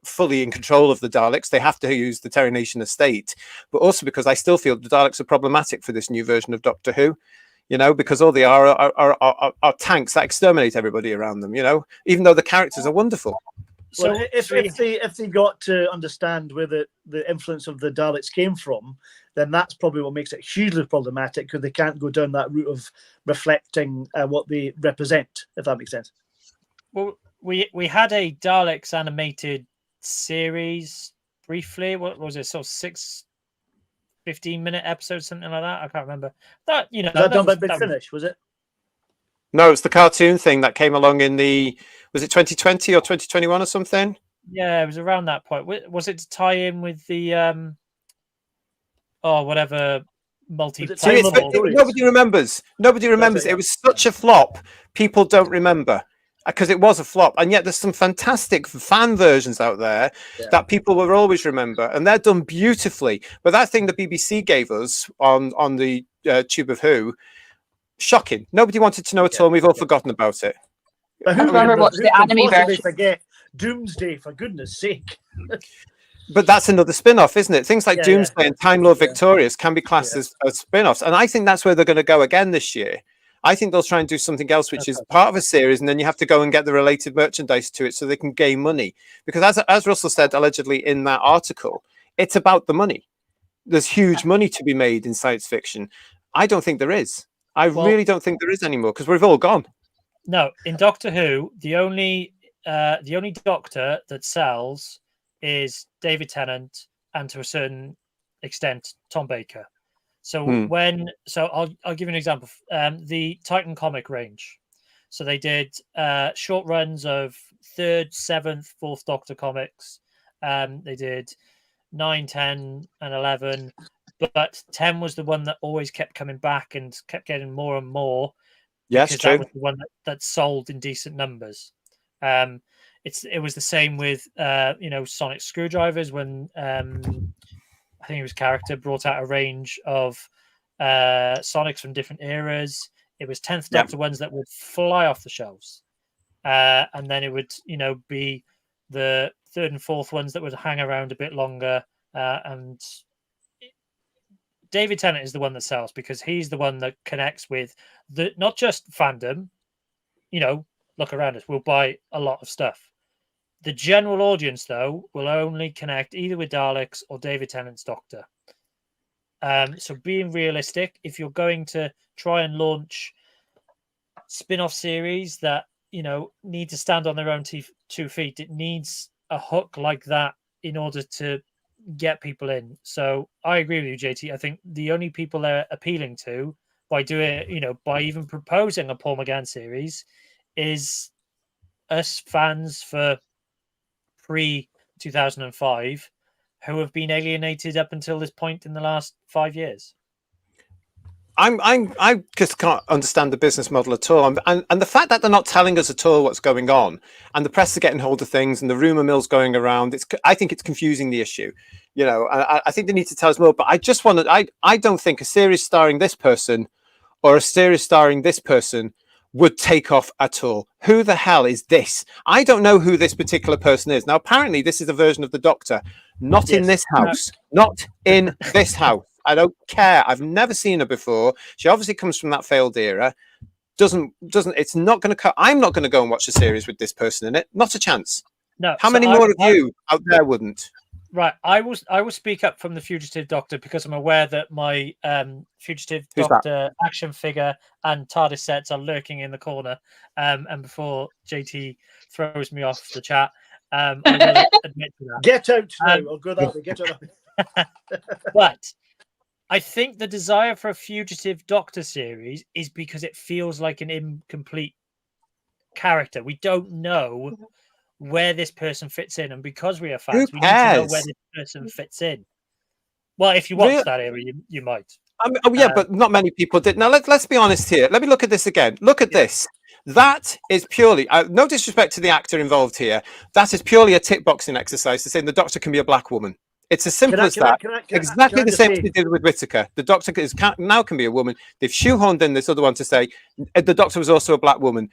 B: fully in control of the Daleks; they have to use the Terry Nation estate, but also because I still feel the Daleks are problematic for this new version of Doctor Who. You know, because all they are tanks that exterminate everybody around them. You know, even though the characters are wonderful.
C: So well, if they got to understand where the influence of the Daleks came from, then that's probably what makes it hugely problematic, because they can't go down that route of reflecting what they represent, if that makes sense.
E: Well, we had a Daleks animated series briefly. What was it? So 15-minute episode, something like that. I can't remember. That, you know,
C: was that done by Big Finish, was it?
B: No, it's the cartoon thing that came along in was it 2020 or 2021 or something?
E: Yeah, it was around that point. Was it to tie in with the whatever
B: nobody remembers. Nobody remembers. It was such a flop. People don't remember, because it was a flop, and yet there's some fantastic fan versions out there that people will always remember, and they're done beautifully. But that thing the BBC gave us on the Tube of Who, shocking. Nobody wanted to know at all, and we've all forgotten about it.
D: I remember watching the anime version.
C: Forget Doomsday, for goodness sake.
B: But that's another spin-off, isn't it? Things like Doomsday and Time Lord Victorious can be classed as spin-offs, and I think that's where they're going to go again this year. I think they'll try and do something else, which is part of a series, and then you have to go and get the related merchandise to it so they can gain money. Because as Russell said allegedly in that article, it's about the money. There's huge money to be made in science fiction. I don't think there is. I really don't think there is anymore, because we've all gone.
E: No, in Doctor Who, the only Doctor that sells is David Tennant and, to a certain extent, Tom Baker. So I'll give you an example. The Titan comic range. So they did short runs of 3rd, 7th, 4th Doctor comics. They did 9, 10, and 11. But 10 was the one that always kept coming back and kept getting more and more.
B: Yes, true.
E: That was the one that sold in decent numbers. It was the same with Sonic Screwdrivers, when I think it was Character brought out a range of Sonics from different eras. It was 10th Doctor ones that would fly off the shelves, and then it would be the 3rd and 4th ones that would hang around a bit longer. And David Tennant is the one that sells, because he's the one that connects with not just fandom. Look around us, we'll buy a lot of stuff. The general audience, though, will only connect either with Daleks or David Tennant's Doctor. So being realistic, if you're going to try and launch spin-off series that, need to stand on their own 2 feet, it needs a hook like that in order to get people in. So I agree with you, JT. I think the only people they're appealing to by doing, by even proposing a Paul McGann series is us fans for pre-2005 who have been alienated up until this point in the last 5 years.
B: I just can't understand the business model at all, and the fact that they're not telling us at all what's going on, and the press are getting hold of things, and the rumor mill's going around. I think it's confusing the issue. I think they need to tell us more. But I don't think a series starring this person or a series starring this person would take off at all. Who the hell is this? I don't know who this particular person is. Now, apparently, this is a version of the Doctor, not in this house, not in this house. I don't care. I've never seen her before. She obviously comes from that failed era. It's not going to. I'm not going to go and watch a series with this person in it. Not a chance.
E: No.
B: How many more of you out there wouldn't?
E: Right, I will speak up from the Fugitive Doctor because I'm aware that my Fugitive
B: Who's
E: Doctor action figure and TARDIS sets are lurking in the corner. And before JT throws me off the chat, I will admit to that.
C: Get out now. I'll go that way. Get out.
E: But I think the desire for a Fugitive Doctor series is because it feels like an incomplete character. We don't know where this person fits in, and because we are fans, we need to know where this person fits in. Well, if you watch that era, you might.
B: I mean, but not many people did. Now let's be honest here. Let me look at this again. Look at this. That is purely no disrespect to the actor involved here. That is purely a tick boxing exercise to say the Doctor can be a black woman. It's as simple as that. Exactly the same as they did with Whittaker. The Doctor now can be a woman. They've shoehorned in this other one to say the Doctor was also a black woman,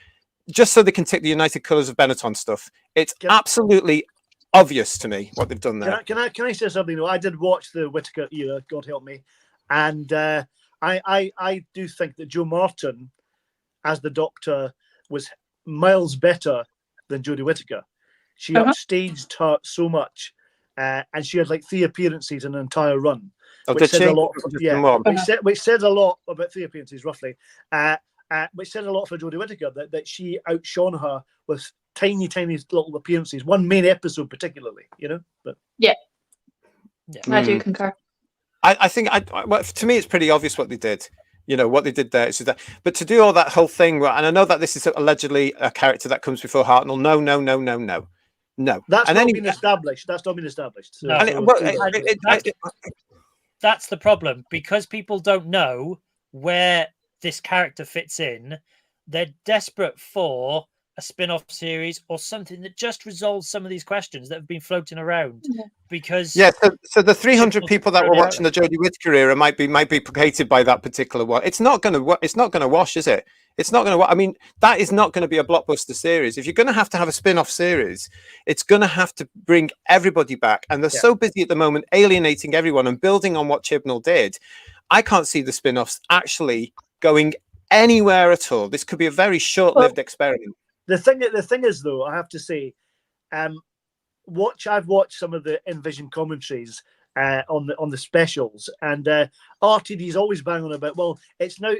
B: just so they can tick the United Colours of Benetton stuff. It's absolutely obvious to me what they've done there.
C: Can I say something? I did watch the Whittaker era, God help me, and I do think that Joe Martin as the Doctor was miles better than Jodie Whittaker. She upstaged her so much, and she had like 3 appearances in an entire run, which said a lot. Which said a lot about 3 appearances roughly. Which said a lot for Jodie Whittaker that she outshone her with tiny little appearances. One main episode, particularly, But
D: I do concur.
B: I think, to me, it's pretty obvious what they did. What they did there. But to do all that whole thing, and I know that this is allegedly a character that comes before Hartnell. No.
C: That's not been established. That's not been established. So,
E: that's the problem, because people don't know where this character fits in. They're desperate for a spin-off series or something that just resolves some of these questions that have been floating around. Because
B: so the 300 people that were watching the Jodie Whittaker era might be placated by that particular one. It's not going to wash, is it? It's not going to. I mean, that is not going to be a blockbuster series. If you're going to have a spin-off series, it's going to have to bring everybody back, and they're so busy at the moment alienating everyone and building on what Chibnall did. I can't see the spin-offs actually going anywhere at all. This could be a very short-lived experiment.
C: The thing is, though, I have to say, I've watched some of the Envision commentaries on the specials, and RTD's always banging on about, well, it's now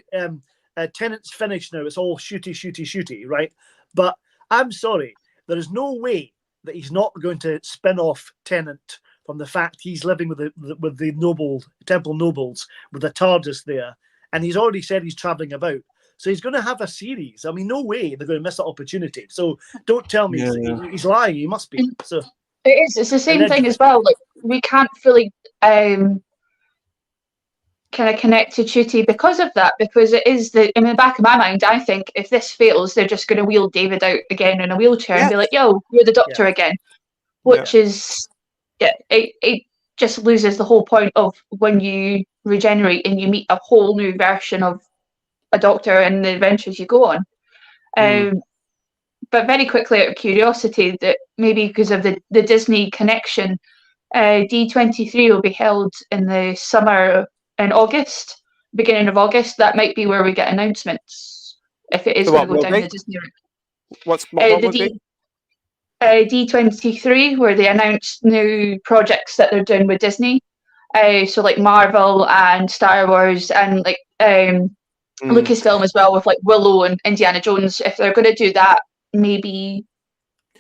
C: Tennant's finished now. It's all shooty, right? But I'm sorry, there is no way that he's not going to spin off Tennant from the fact he's living with the Temple Nobles with the TARDIS there, and he's already said he's traveling about. So he's going to have a series. I mean, no way they're going to miss that opportunity. So don't tell me he's lying. He must be. So
D: it is. It's the same thing as well. Like, we can't fully kind of connect to Chuti because of that. Because it is in the back of my mind, I think if this fails, they're just going to wheel David out again in a wheelchair and be like, "Yo, you're the Doctor again," which is it just loses the whole point of when you regenerate and you meet a whole new version of a Doctor and the adventures you go on. But very quickly, out of curiosity, that maybe because of the Disney connection, D23 will be held in the summer in August, beginning of August. That might be where we get announcements if it is going to go down the Disney route.
B: What
D: D23, where they announce new projects that they're doing with Disney. So like Marvel and Star Wars and like Lucasfilm as well, with like Willow and Indiana Jones. If they're going to do that, maybe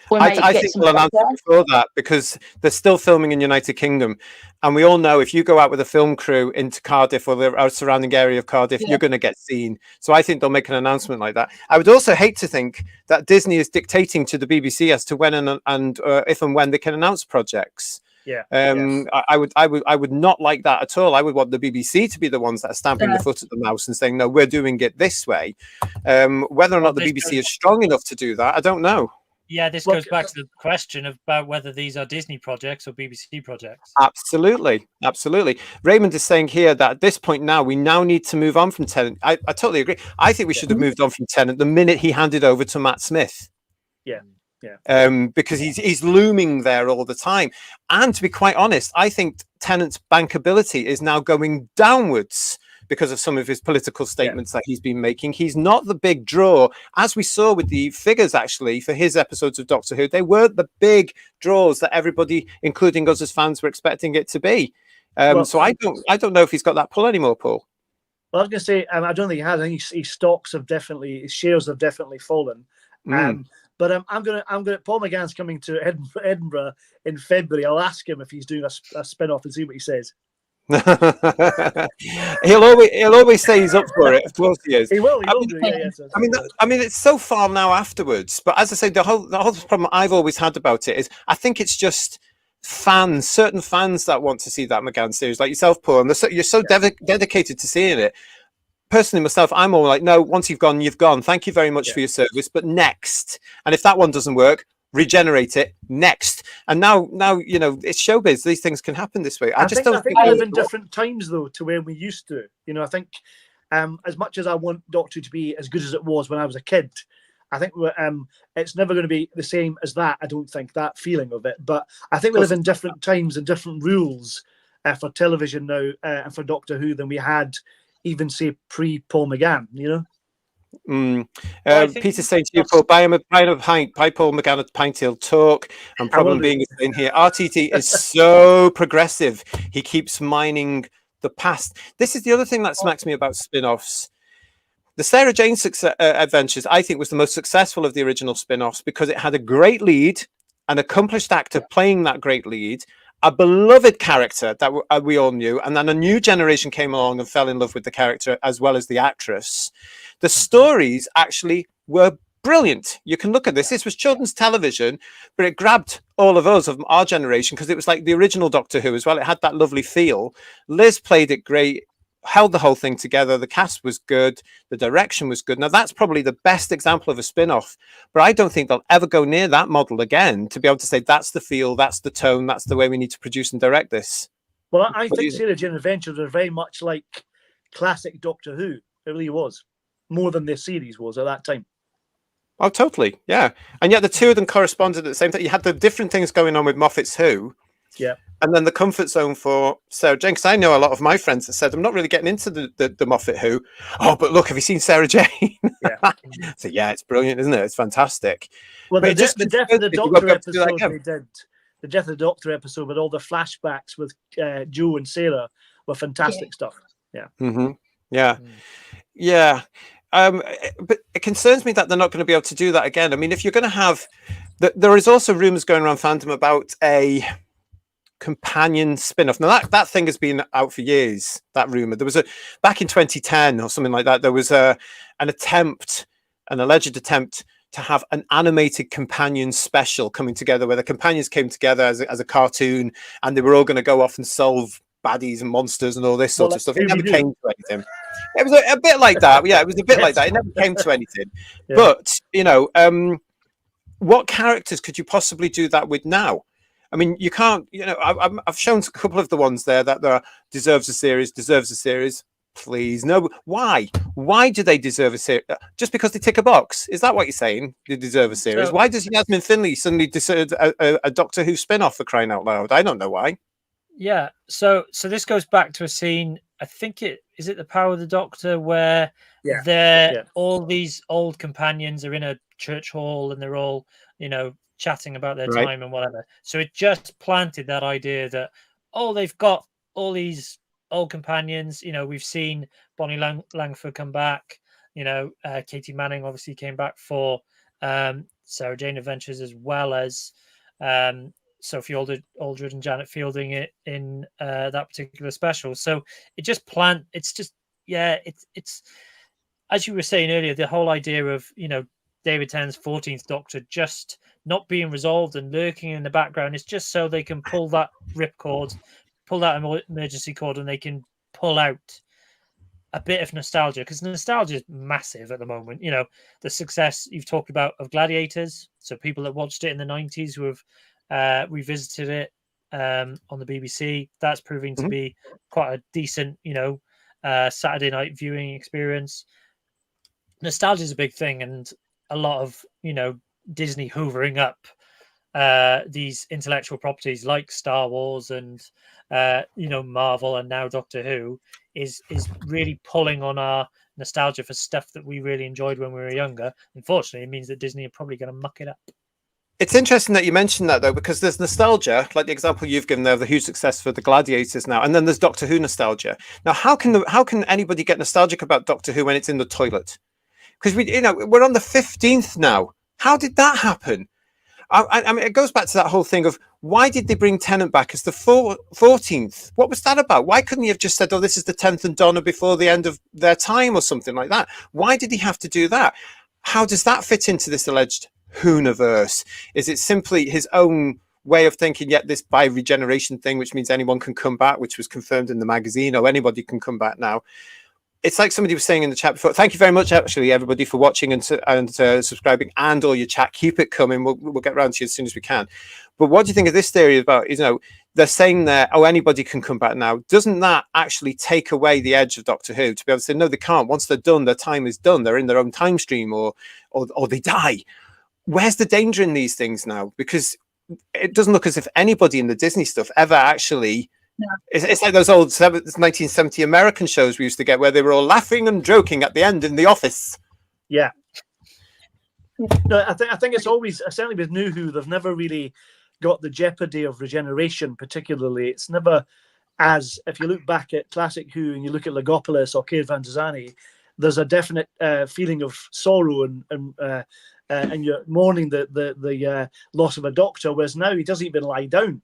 B: I think they'll announce it before that, because they're still filming in United Kingdom, and we all know if you go out with a film crew into Cardiff or the surrounding area of Cardiff, you're going to get seen. So I think they'll make an announcement like that. I would also hate to think that Disney is dictating to the BBC as to when and if and when they can announce projects. I would not like that at all. I would want the BBC to be the ones that are stamping the foot at the mouse and saying, no, we're doing it this way. Whether or not the BBC is strong enough to do that, I don't know.
E: Yeah, this goes back to the question about whether these are Disney projects or BBC projects.
B: Absolutely. Raymond is saying here that at this point now, we now need to move on from Tennant. I totally agree. I think we should have moved on from Tennant the minute he handed over to Matt Smith. Because he's looming there all the time. And to be quite honest, I think Tennant's bankability is now going downwards because of some of his political statements that he's been making. He's not the big draw, as we saw with the figures actually for his episodes of Doctor Who. They weren't the big draws that everybody, including us as fans, were expecting it to be. So I don't know if he's got that pull anymore, Paul.
C: Well, I was going to say, I don't think he has. I think his stocks have definitely, his shares have definitely fallen. But I'm gonna. Paul McGann's coming to Edinburgh in February. I'll ask him if he's doing a spin-off and see what he says.
B: he'll always say he's up for it. Of course he is.
C: He will. I
B: mean, it's so far now afterwards. But as I say, the whole problem I've always had about it is I think it's just certain fans that want to see that McGann series, like yourself, Paul, and you're so dedicated to seeing it. Personally, myself, I'm all like, no, once you've gone, you've gone. Thank you very much for your service, but next. And if that one doesn't work, regenerate it next. And now, you know, it's showbiz. These things can happen this way. I think
C: we live in different times, though, to where we used to. You know, I think as much as I want Doctor to be as good as it was when I was a kid, I think it's never going to be the same as that. I don't think that feeling of it. But I think we live in different times and different rules for television now and for Doctor Who than we had even say pre-Paul McGann, you know.
B: Peter saying to you, Paul, buy him a pint of pint. Buy Paul McGann a pint. He'll talk. And problem being is in here, RTT is so progressive. He keeps mining the past. This is the other thing that smacks me about spin-offs. The Sarah Jane Adventures, I think, was the most successful of the original spin-offs because it had a great lead, an accomplished actor playing that great lead, a beloved character that we all knew, and then a new generation came along and fell in love with the character as well as the actress. The stories actually were brilliant. You can look at this. This was children's television, but it grabbed all of us of our generation because it was like the original Doctor Who as well. It had that lovely feel. Liz played it great, held the whole thing together. The cast was good. The direction was good. Now, that's probably the best example of a spin-off, but I don't think they'll ever go near that model again to be able to say that's the feel, that's the tone, that's the way we need to produce and direct this.
C: Well, I think Sarah Jane Adventures are very much like classic Doctor Who. It really was. More than this series was at that time.
B: Oh, totally. Yeah. And yet the two of them corresponded at the same time. You had the different things going on with Moffat's Who.
C: Yeah. And
B: then the comfort zone for Sarah Jane, because I know a lot of my friends that said, I'm not really getting into the Moffat Who. Oh, but look, have you seen Sarah Jane?
C: Yeah.
B: So, yeah, it's brilliant, isn't it? It's fantastic.
C: Well, the Death of the Doctor episode they did, the Death of the Doctor episode with all the flashbacks with Joe and Sarah were fantastic stuff. Yeah.
B: Mm-hmm. Yeah. Yeah. But it concerns me that they're not going to be able to do that again. I mean, if you're going to have... There is also rumours going around fandom about a companion spin-off. Now that thing has been out for years, that rumor. There was back in 2010 or something like that, there was an alleged attempt to have an animated companion special coming together where the companions came together as a cartoon and they were all going to go off and solve baddies and monsters and all this sort of stuff. It never came to anything. It was a bit like that. Yeah, it was a bit like that. It never came to anything. Yeah. But, you know, what characters could you possibly do that with now? I mean, you can't, you know, I've shown a couple of the ones there that there deserves a series. Please. No. Why? Why do they deserve a series? Just because they tick a box? Is that what you're saying? They deserve a series? Why does Yasmin Finley suddenly deserve a Doctor Who spin-off for crying out loud? I don't know why.
E: Yeah. So this goes back to a scene, I think is it The Power of the Doctor, where all these old companions are in a church hall and they're all, you know, chatting about their time and whatever. So it just planted that idea that, they've got all these old companions. You know, we've seen Bonnie Langford come back. You know, Katie Manning obviously came back for Sarah Jane Adventures, as well as Sophie Aldred and Janet Fielding it in that particular special. So it's as you were saying earlier, the whole idea of, you know, David Tennant's 14th Doctor just not being resolved and lurking in the background is just so they can pull that ripcord, pull that emergency cord, and they can pull out a bit of nostalgia, because nostalgia is massive at the moment. You know, the success you've talked about of Gladiators, so people that watched it in the 90s who have revisited it on the BBC, that's proving to be quite a decent, you know, Saturday night viewing experience. Nostalgia is a big thing, and a lot of, you know, Disney hoovering up these intellectual properties like Star Wars and Marvel and now Doctor Who is really pulling on our nostalgia for stuff that we really enjoyed when we were younger. Unfortunately, it means that Disney are probably going to muck it up.
B: It's interesting that you mentioned that, though, because there's nostalgia, like the example you've given there of the huge success for the Gladiators now, and then there's Doctor Who nostalgia. Now, how can anybody get nostalgic about Doctor Who when it's in the toilet? Because we're on the 15th now. How did that happen? I mean, it goes back to that whole thing of why did they bring Tennant back as the 14th? What was that about? Why couldn't he have just said, "Oh, this is the 10th and Donna before the end of their time" or something like that? Why did he have to do that? How does that fit into this alleged Whoniverse? Is it simply his own way of thinking, yet this by regeneration thing, which means anyone can come back, which was confirmed in the magazine, or anybody can come back now? It's like somebody was saying in the chat before. Thank you very much, actually, everybody, for watching and subscribing and all your chat. Keep it coming. We'll get around to you as soon as we can. But what do you think of this theory about, they're saying there, oh, anybody can come back now. Doesn't that actually take away the edge of Doctor Who to be able to say, no, they can't. Once they're done, their time is done. They're in their own time stream or they die. Where's the danger in these things now? Because it doesn't look as if anybody in the Disney stuff ever actually... No. It's like those old 1970 American shows we used to get where they were all laughing and joking at the end in the office.
C: Yeah. No, I think it's always, certainly with New Who, they've never really got the jeopardy of regeneration, particularly. It's never as, if you look back at classic Who and you look at Legopolis or Keir Van Zandt, there's a definite feeling of sorrow and you're mourning the loss of a doctor, whereas now he doesn't even lie down,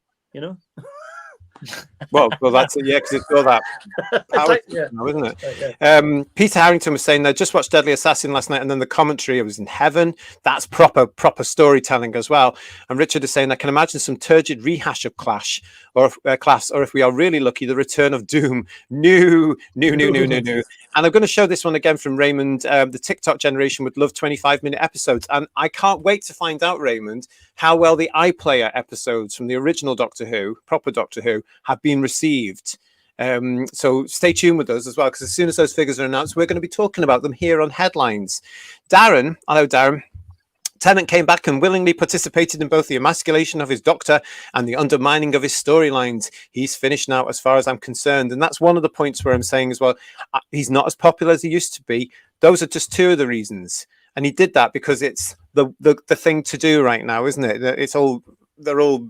B: well, that's it, yeah, because it's all that power, now, isn't it? Yeah. Peter Harrington was saying, I just watched Deadly Assassin last night, and then the commentary, I was in heaven. That's proper storytelling as well. And Richard is saying, I can imagine some turgid rehash of Clash or Class, or if we are really lucky, the return of Doom. New. And I'm going to show this one again from Raymond. The TikTok generation would love 25-minute episodes, and I can't wait to find out, Raymond, how well the iPlayer episodes from the original Doctor Who, proper Doctor Who, have been received. So stay tuned with us as well, because as soon as those figures are announced, we're going to be talking about them here on Headlines. Darren, hello, Darren. Tennant came back and willingly participated in both the emasculation of his doctor and the undermining of his storylines. He's finished now, as far as I'm concerned. And that's one of the points where I'm saying as well, he's not as popular as he used to be. Those are just two of the reasons. And he did that because it's the thing to do right now, isn't it? They're all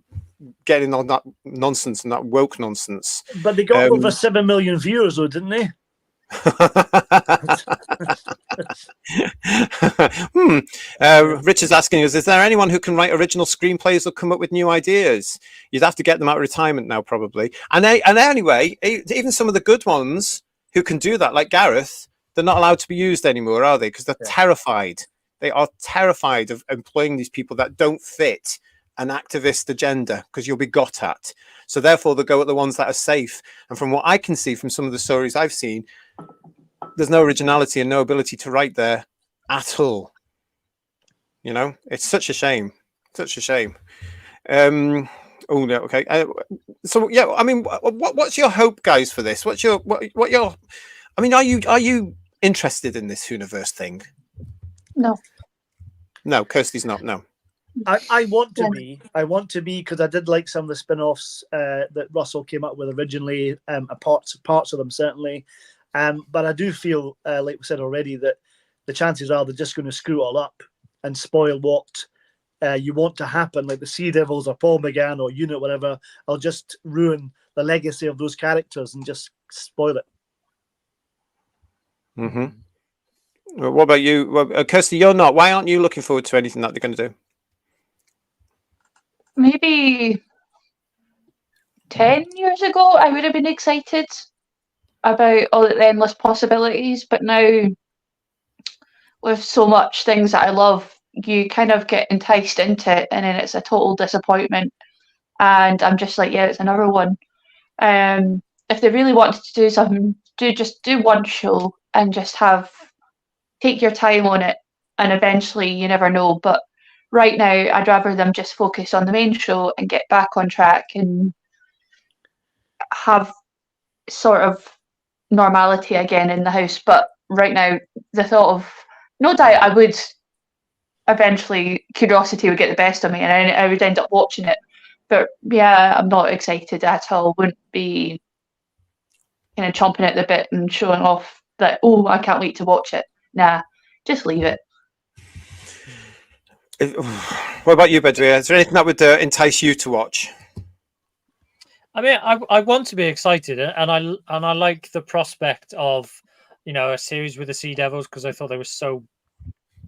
B: getting on that nonsense and that woke nonsense.
C: But they got over 7 million viewers, though, didn't they?
B: Richard's asking us, is there anyone who can write original screenplays or come up with new ideas? You'd have to get them out of retirement now, probably. And anyway, even some of the good ones who can do that, like Gareth, they're not allowed to be used anymore, are they? Because they're terrified. They are terrified of employing these people that don't fit an activist agenda, because you'll be got at. So therefore they'll go at the ones that are safe. And from what I can see from some of the stories I've seen, there's no originality and no ability to write there at all. It's such a shame. Such a shame. Oh no, okay. So yeah, I mean, what's your hope, guys, for this? What's your I mean, are you interested in this Whoniverse thing? No, Kirsty's not. No.
C: I want to be. I want to be, because I did like some of the spin-offs that Russell came up with originally, parts of them certainly. But I do feel, like we said already, that the chances are they're just going to screw it all up and spoil what you want to happen, like the Sea Devils or Paul McGann or Unit, whatever. I'll just ruin the legacy of those characters and just spoil it.
B: Mm-hmm. What about you? Well, Kirsty, you're not. Why aren't you looking forward to anything that they're going to do?
D: Maybe 10 years ago, I would have been excited about all the endless possibilities. But now, with so much things that I love, you kind of get enticed into it, and then it's a total disappointment. And I'm just like, yeah, it's another one. If they really wanted to do something, just do one show and just take your time on it. And eventually, you never know. But right now, I'd rather them just focus on the main show and get back on track and have sort of normality again in the house. But right now, the thought of, no doubt I would eventually curiosity would get the best of me, and I would end up watching it. But yeah, I'm not excited at all. Wouldn't be kind of chomping at the bit and showing off that, oh, I can't wait to watch it. Nah, just leave it.
B: What about you, Badria? Is there anything that would entice you to watch?
E: I mean, I want to be excited, and I like the prospect of, you know, a series with the Sea Devils, because I thought they were so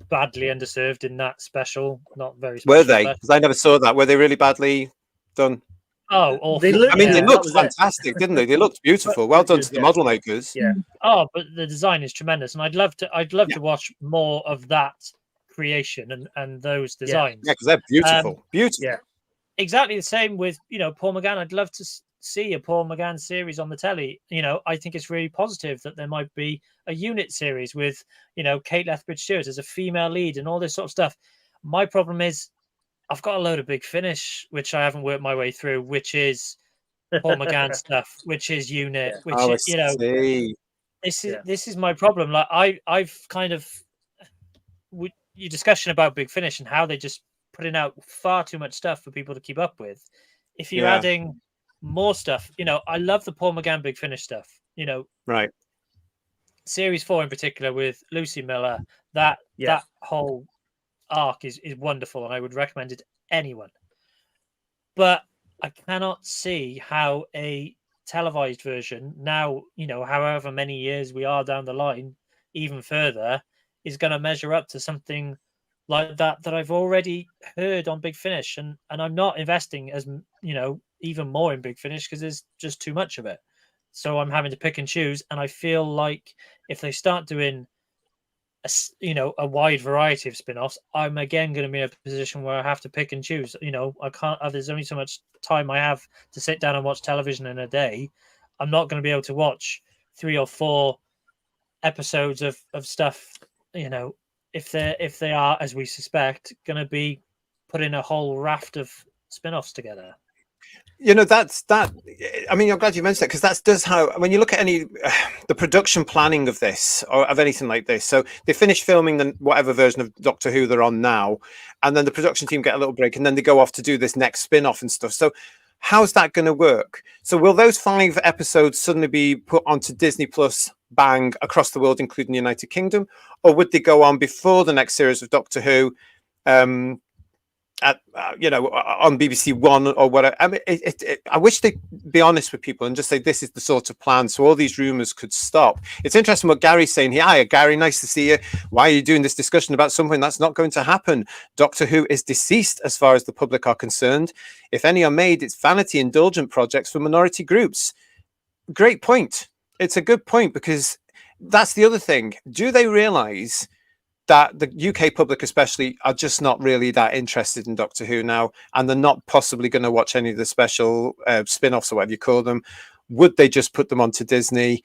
E: badly underserved in that special. Not very special.
B: Were they? Because I never saw that. Were they really badly done?
E: Oh, awful.
C: They looked,
B: they looked fantastic, didn't they? They looked beautiful. Well done to the model makers.
C: Yeah.
E: Oh, but the design is tremendous, and I'd love to watch more of that creation and those designs.
B: Yeah, because they're beautiful. Beautiful.
C: Yeah.
E: Exactly the same with, you know, Paul McGann. I'd love to see a Paul McGann series on the telly. You know, I think it's really positive that there might be a unit series with, you know, Kate Lethbridge-Stewart as a female lead and all this sort of stuff. My problem is I've got a load of Big Finish, which I haven't worked my way through, which is Paul McGann stuff, which is unit, which is, you know, this is my problem. Like I've kind of, your discussion about Big Finish and how they just putting out far too much stuff for people to keep up with. If you're adding more stuff, you know, I love the Paul McGann Big Finish stuff, you know,
B: right.
E: Series 4 in particular with Lucy Miller, that whole arc is wonderful, and I would recommend it to anyone. But I cannot see how a televised version now, you know, however many years we are down the line, even further, is going to measure up to something like that I've already heard on Big Finish, and I'm not investing as, you know, even more in Big Finish because there's just too much of it. So I'm having to pick and choose, and I feel like if they start doing a wide variety of spin-offs, I'm again going to be in a position where I have to pick and choose. You know, I can't. There's only so much time I have to sit down and watch television in a day. I'm not going to be able to watch 3 or 4 episodes of stuff. You know, if they are, as we suspect, going to be putting a whole raft of spin-offs together.
B: You know, that's that. I mean, I'm glad you mentioned that, because that does how, when you look at any the production planning of this or of anything like this. So they finish filming the whatever version of Doctor Who they're on now, and then the production team get a little break, and then they go off to do this next spin-off and stuff. So how's that going to work? So will those 5 episodes suddenly be put onto Disney Plus, bang, across the world, including the United Kingdom, or would they go on before the next series of Doctor Who? At on BBC One or whatever. I mean, I wish they'd be honest with people and just say this is the sort of plan, so all these rumors could stop. It's interesting what Gary's saying here. Hi, Gary, nice to see you. Why are you doing this discussion about something that's not going to happen? Doctor Who is deceased as far as the public are concerned. If any are made, it's vanity indulgent projects for minority groups. Great point. It's a good point, because that's the other thing. Do they realize that the UK public especially are just not really that interested in Doctor Who now, and they're not possibly going to watch any of the special spin-offs or whatever you call them? Would they just put them onto Disney?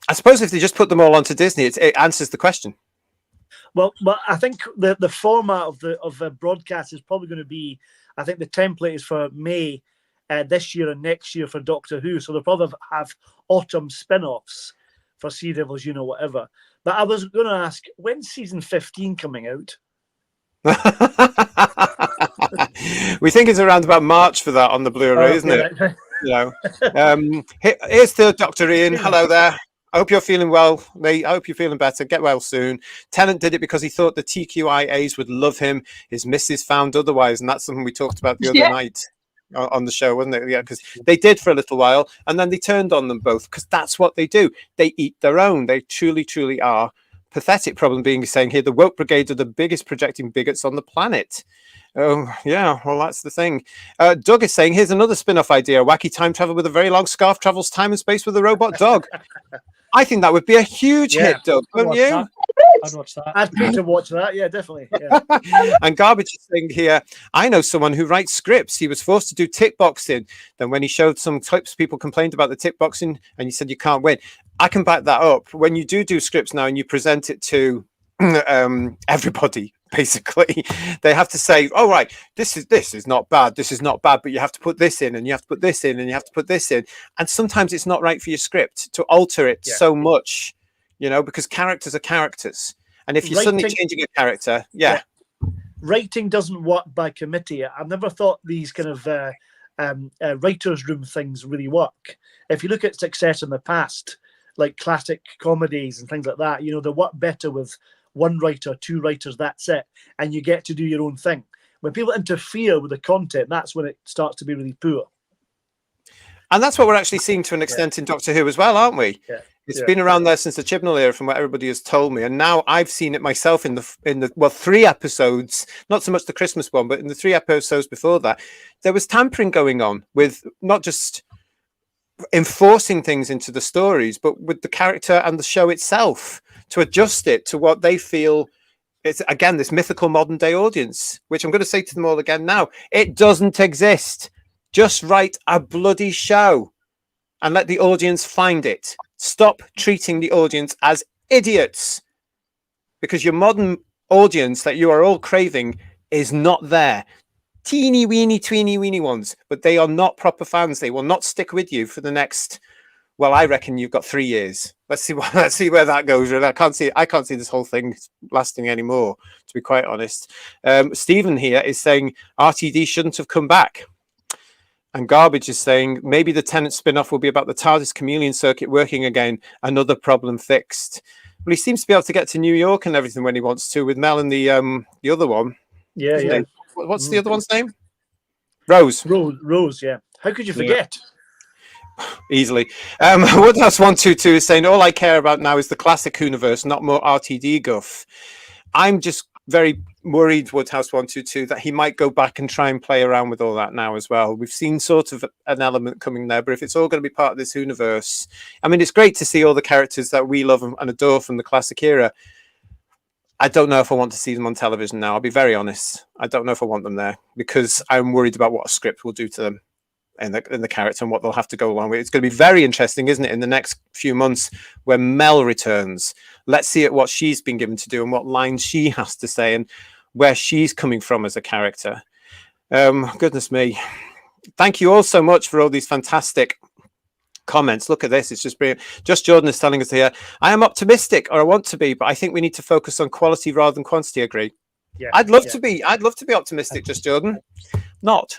B: I suppose if they just put them all onto Disney, it answers the question.
C: Well, but I think the format of the broadcast is probably going to be, I think the template is for May this year and next year for Doctor Who, so they'll probably have autumn spin-offs for Sea Devils, you know, whatever. But I was going to ask, when's season 15 coming out?
B: We think it's around about March for that on the Blu-ray, isn't it? You know, here's the Dr. Ian. Hello there. I hope you're feeling well, mate. I hope you're feeling better. Get well soon. Tennant did it because he thought the TQIAs would love him. His missus found otherwise, and that's something we talked about the other night on the show, wasn't it? Yeah, because they did for a little while, and then they turned on them both, because that's what they do. They eat their own. They truly, truly are. Pathetic problem being saying here, the woke brigade are the biggest projecting bigots on the planet. Oh, yeah, well, that's the thing. Doug is saying, here's another spin-off idea. Wacky time travel with a very long scarf travels time and space with a robot dog. I think that would be a huge hit, Doug, wouldn't you?
E: I'd watch that.
C: I'd pay to watch that. Yeah, definitely. Yeah.
B: And Garbage is saying here, I know someone who writes scripts. He was forced to do tick boxing. Then when he showed some clips, people complained about the tick boxing, and he said you can't win. I can back that up. When you do scripts now and you present it to everybody, basically, they have to say, oh, right, this is not bad. This is not bad, but you have to put this in, and you have to put this in, and you have to put this in. And sometimes it's not right for your script to alter it so much, you know, because characters are characters. And if you're suddenly changing a character,
C: writing doesn't work by committee. I've never thought these kind of writers' room things really work. If you look at success in the past, like classic comedies and things like that, you know, they work better with one writer, two writers, that's it, and you get to do your own thing. When people interfere with the content, that's when it starts to be really poor.
B: And that's what we're actually seeing to an extent in Doctor Who as well, aren't we?
C: Yeah.
B: It's been around there since the Chibnall era, from what everybody has told me, and now I've seen it myself in the 3 episodes, not so much the Christmas one, but in the 3 episodes before that, there was tampering going on with not just enforcing things into the stories, but with the character and the show itself to adjust it to what they feel. It's again this mythical modern day audience, which I'm going to say to them all again now. It doesn't exist. Just write a bloody show and let the audience find it. Stop treating the audience as idiots, because your modern audience that you are all craving is not there. Teeny weeny, tweeny weeny ones, but they are not proper fans. They will not stick with you for the next. Well, I reckon you've got 3 years. Let's see where that goes. I can't see this whole thing lasting anymore, to be quite honest. Stephen here is saying RTD shouldn't have come back. And Garbage is saying maybe the Tennant spin-off will be about the TARDIS chameleon circuit working again. Another problem fixed. Well, he seems to be able to get to New York and everything when he wants to, with Mel and the other one.
C: Yeah.
B: What's the other one's name? Rose.
C: Rose. Yeah. How could you forget?
B: Easily. Woodhouse 122 is saying all I care about now is the classic Whoniverse, not more RTD guff. I'm just very worried, Woodhouse 122, that he might go back and try and play around with all that now as well. We've seen sort of an element coming there, but if it's all going to be part of this Whoniverse, I mean, it's great to see all the characters that we love and adore from the classic era. I don't know if I want to see them on television now. I'll be very honest. I don't know if I want them there, because I'm worried about what a script will do to them and the character and what they'll have to go along with. It's going to be very interesting, isn't it, in the next few months when Mel returns. Let's see what she's been given to do and what lines she has to say and where she's coming from as a character. Goodness me. Thank you all so much for all these fantastic comments. Look at this. It's just brilliant. Just Jordan is telling us here, I am optimistic, or I want to be, but I think we need to focus on quality rather than quantity. Agree.
C: Yeah.
B: I'd love to be optimistic, Just Jordan. Not.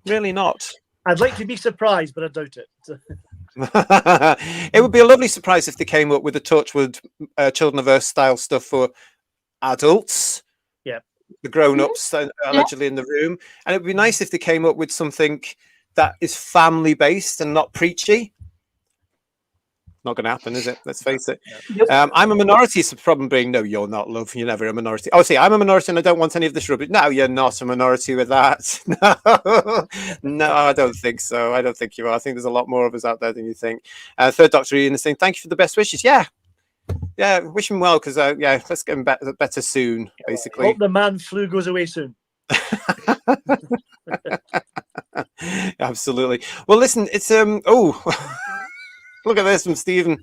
B: Really not.
C: I'd like to be surprised, but I doubt it.
B: It would be a lovely surprise if they came up with the Torchwood Children of Earth style stuff for adults.
C: Yeah.
B: The grown-ups allegedly in the room. And it would be nice if they came up with something that is family-based and not preachy. Not going to happen, is it? Let's face it. I'm a minority. It's the problem being, no, you're not, love. You're never a minority. Oh, see, I'm a minority and I don't want any of this rubbish. No, you're not a minority with that. No, I don't think so. I don't think you are. I think there's a lot more of us out there than you think. Third Doctor Ian is saying, thank you for the best wishes. Yeah, wish him well, because, let's get him better soon, basically.
C: Hope the man flu goes away soon.
B: Absolutely. Well, listen, it's look at this from Stephen.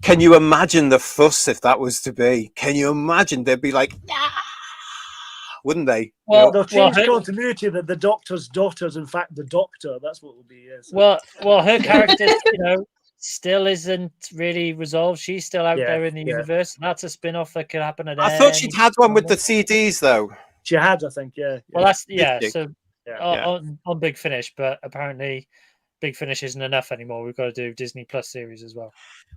B: Can you imagine the fuss if that was to be? Can you imagine? They'd be like, wouldn't they?
C: Well, they'll change continuity that the Doctor's daughter's in fact the Doctor. That's what will be. Yes.
E: Well, her character, still isn't really resolved. She's still out there in the universe. And that's a spin-off that could happen at
B: I thought she'd had one with the CDs, though.
C: She had, I think,
E: Well, that's So on Big Finish, but apparently Big Finish isn't enough anymore. We've got to do Disney Plus series as well.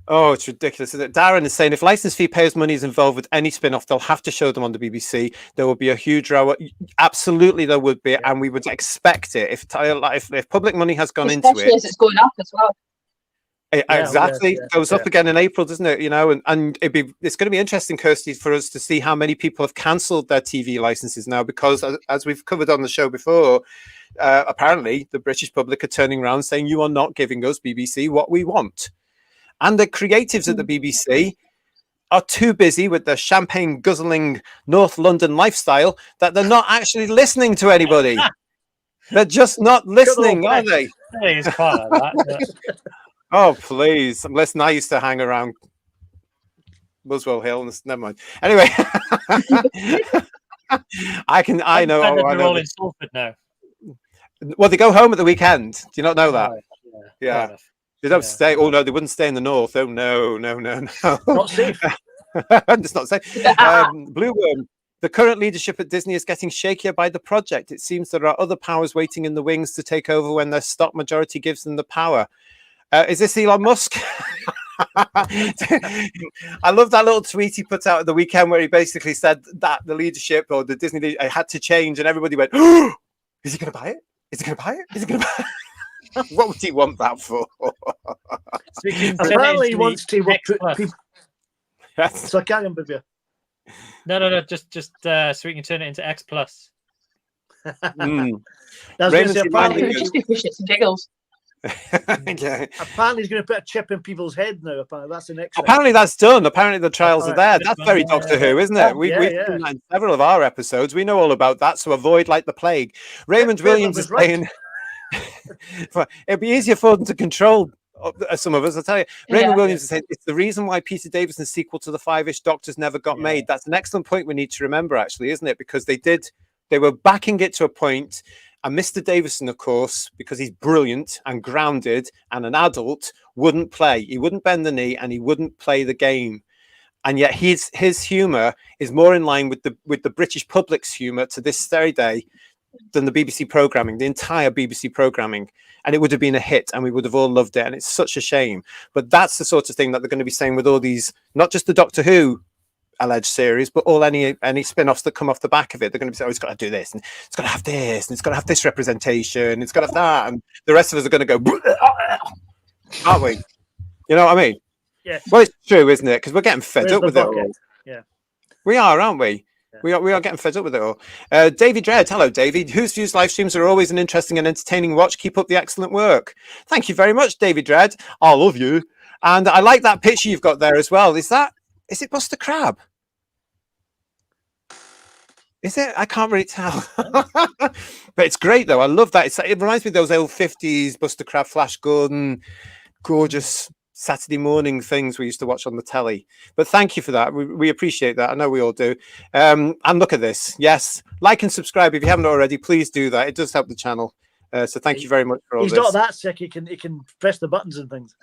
B: Oh, it's ridiculous. Darren is saying if license fee payers' money is involved with any spin-off, they'll have to show them on the BBC. There will be a huge row. Absolutely, there would be, and we would expect it if public money has gone into it.
D: Especially as it's going up as well.
B: Exactly. Goes up again in April, doesn't it? And it's going to be interesting, Kirsty, for us to see how many people have cancelled their TV licenses now, because as we've covered on the show before, apparently the British public are turning around saying you are not giving us BBC what we want. And the creatives at the BBC are too busy with their champagne guzzling North London lifestyle that they're not actually listening to anybody. They're just not listening, are they?
E: I think it's quite like that.
B: Oh, please. Listen, I used to hang around Muswell Hill. Never mind. Anyway, I know.
E: They're all in Salford now.
B: Well, they go home at the weekend. Do you not know that?
E: Yeah.
B: They don't stay. Oh no, they wouldn't stay in the north. Oh no.
C: Not safe.
B: It's not safe. Blue Worm. The current leadership at Disney is getting shakier by the project. It seems there are other powers waiting in the wings to take over when their stock majority gives them the power. Is this Elon Musk? I love that little tweet he put out at the weekend where he basically said that the leadership or the Disney had to change, and everybody went, oh, is he going to buy it? Is he going to buy it? Is he going to buy it? What would he want that for?
C: Apparently he wants to put people...
B: Yes.
C: So I can't remember you.
E: No, just so we can turn it into X Plus.
C: Apparently he's going to put a chip in people's head now. Apparently
B: that's done. Apparently the trials are there. That's very Doctor Who, isn't it? We've done that in several of our episodes. We know all about that. So avoid like the plague. Raymond Williams is saying it'd be easier for them to control some of us. I'll tell you. Raymond Williams is saying it's the reason why Peter Davison's sequel to the Five-ish Doctors never got made. That's an excellent point we need to remember, actually, isn't it? Because they were backing it to a point. And Mr. Davison, of course, because he's brilliant and grounded and an adult, wouldn't play. He wouldn't bend the knee and he wouldn't play the game. And yet his humour is more in line with the British public's humour to this very day than the BBC programming, the entire BBC programming. And it would have been a hit and we would have all loved it. And it's such a shame. But that's the sort of thing that they're going to be saying with all these, not just the Doctor Who alleged series, but all any spin-offs that come off the back of it. They're going to be saying, oh, it's got to do this, and it's got to have this, and it's got to have this representation, it's got to have that, and the rest of us are going to go, aren't we? You know what I mean?
C: Yeah.
B: Well, it's true, isn't it? Because we're getting fed up with it all.
C: Yeah.
B: We are, aren't we? Yeah. We are getting fed up with it all. David Dredd, hello, David. Whose Views live streams are always an interesting and entertaining watch. Keep up the excellent work. Thank you very much, David Dredd. I love you. And I like that picture you've got there as well. Is it Buster Crab? Is it? I can't really tell. But it's great, though. I love that. It reminds me of those old 50s Buster Crab, Flash Gordon, gorgeous Saturday morning things we used to watch on the telly. But thank you for that. We appreciate that. I know we all do. And look at this. Yes. Like and subscribe if you haven't already. Please do that. It does help the channel. So thank you very much for all this.
C: He's not that sick. He can press the buttons and things.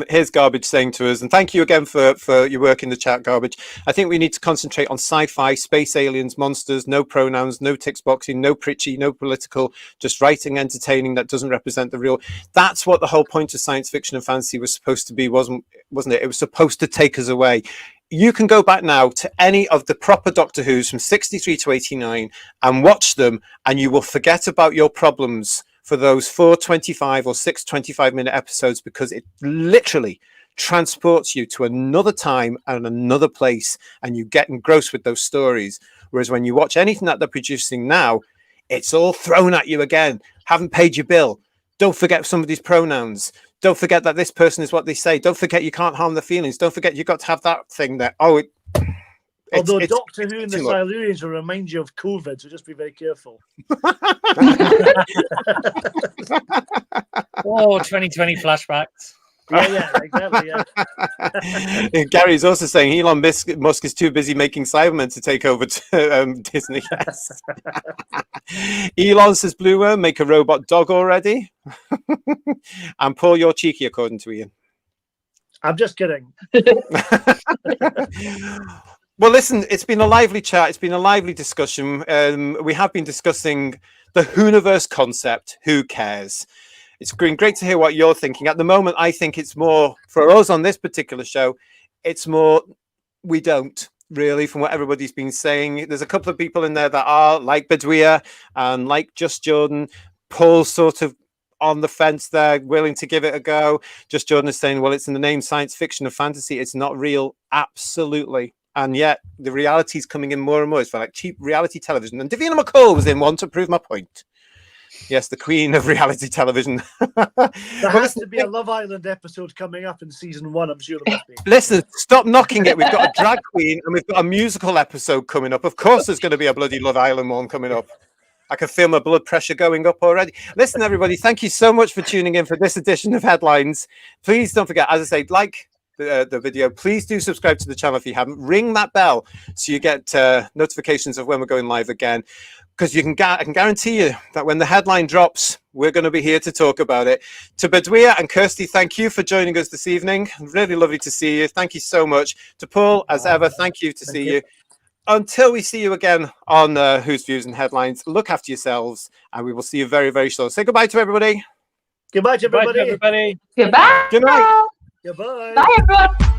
B: Here's Garbage saying to us, and thank you again for your work in the chat, Garbage. I think we need to concentrate on sci-fi, space aliens, monsters, no pronouns, no tick boxing, no preachy, no political, just writing entertaining that doesn't represent the real. That's what the whole point of science fiction and fantasy was supposed to be, wasn't it? It was supposed to take us away. You can go back now to any of the proper Doctor Who's from 63 to 89 and watch them, and you will forget about your problems for those 4 25 or 6 25-minute episodes, because it literally transports you to another time and another place, and you get engrossed with those stories. Whereas when you watch anything that they're producing now, it's all thrown at you again. Haven't paid your bill. Don't forget somebody's pronouns. Don't forget that this person is what they say. Don't forget you can't harm their feelings. Don't forget you've got to have that thing there. Oh,
C: although Doctor Who and the Silurians will remind you of COVID, so just be very careful.
E: 2020 flashbacks.
C: Yeah, exactly. Yeah.
B: Gary's also saying Elon Musk is too busy making Cybermen to take over Disney. Yes. Elon says, Blue Worm, make a robot dog already. And Paul, you're cheeky, according to Ian.
C: I'm just kidding.
B: Well, listen, it's been a lively chat. It's been a lively discussion. We have been discussing the Whoniverse concept. Who cares? It's been great to hear what you're thinking. At the moment, I think it's more, for us on this particular show, it's more, we don't really, from what everybody's been saying. There's a couple of people in there that are like Bedouia and like Just Jordan. Paul's sort of on the fence there, willing to give it a go. Just Jordan is saying, well, it's in the name science fiction and fantasy. It's not real. Absolutely. And yet the reality is coming in more and more. It's for like cheap reality television. And Davina McCall was in one to prove my point. Yes, the queen of reality television.
C: There has to be a Love Island episode coming up in season 1. I'm sure there must be.
B: Listen, stop knocking it. We've got a drag queen and we've got a musical episode coming up. Of course, there's going to be a bloody Love Island one coming up. I can feel my blood pressure going up already. Listen, everybody, thank you so much for tuning in for this edition of Headlines. Please don't forget, as I say, like the video. Please do subscribe to the channel if you haven't. Ring that bell so you get notifications of when we're going live again. because I can guarantee you that when the headline drops, we're going to be here to talk about it. To Bedouia and Kirsty, thank you for joining us this evening. Really lovely to see you. Thank you so much. To Paul, as ever, thank you to see you. Until we see you again on Who's Views and Headlines, look after yourselves, and we will see you very, very soon. Say goodbye to everybody.
C: Goodbye to everybody.
E: Goodbye to everybody.
D: Goodbye.
B: Good night.
C: Goodbye.
D: Bye, everyone.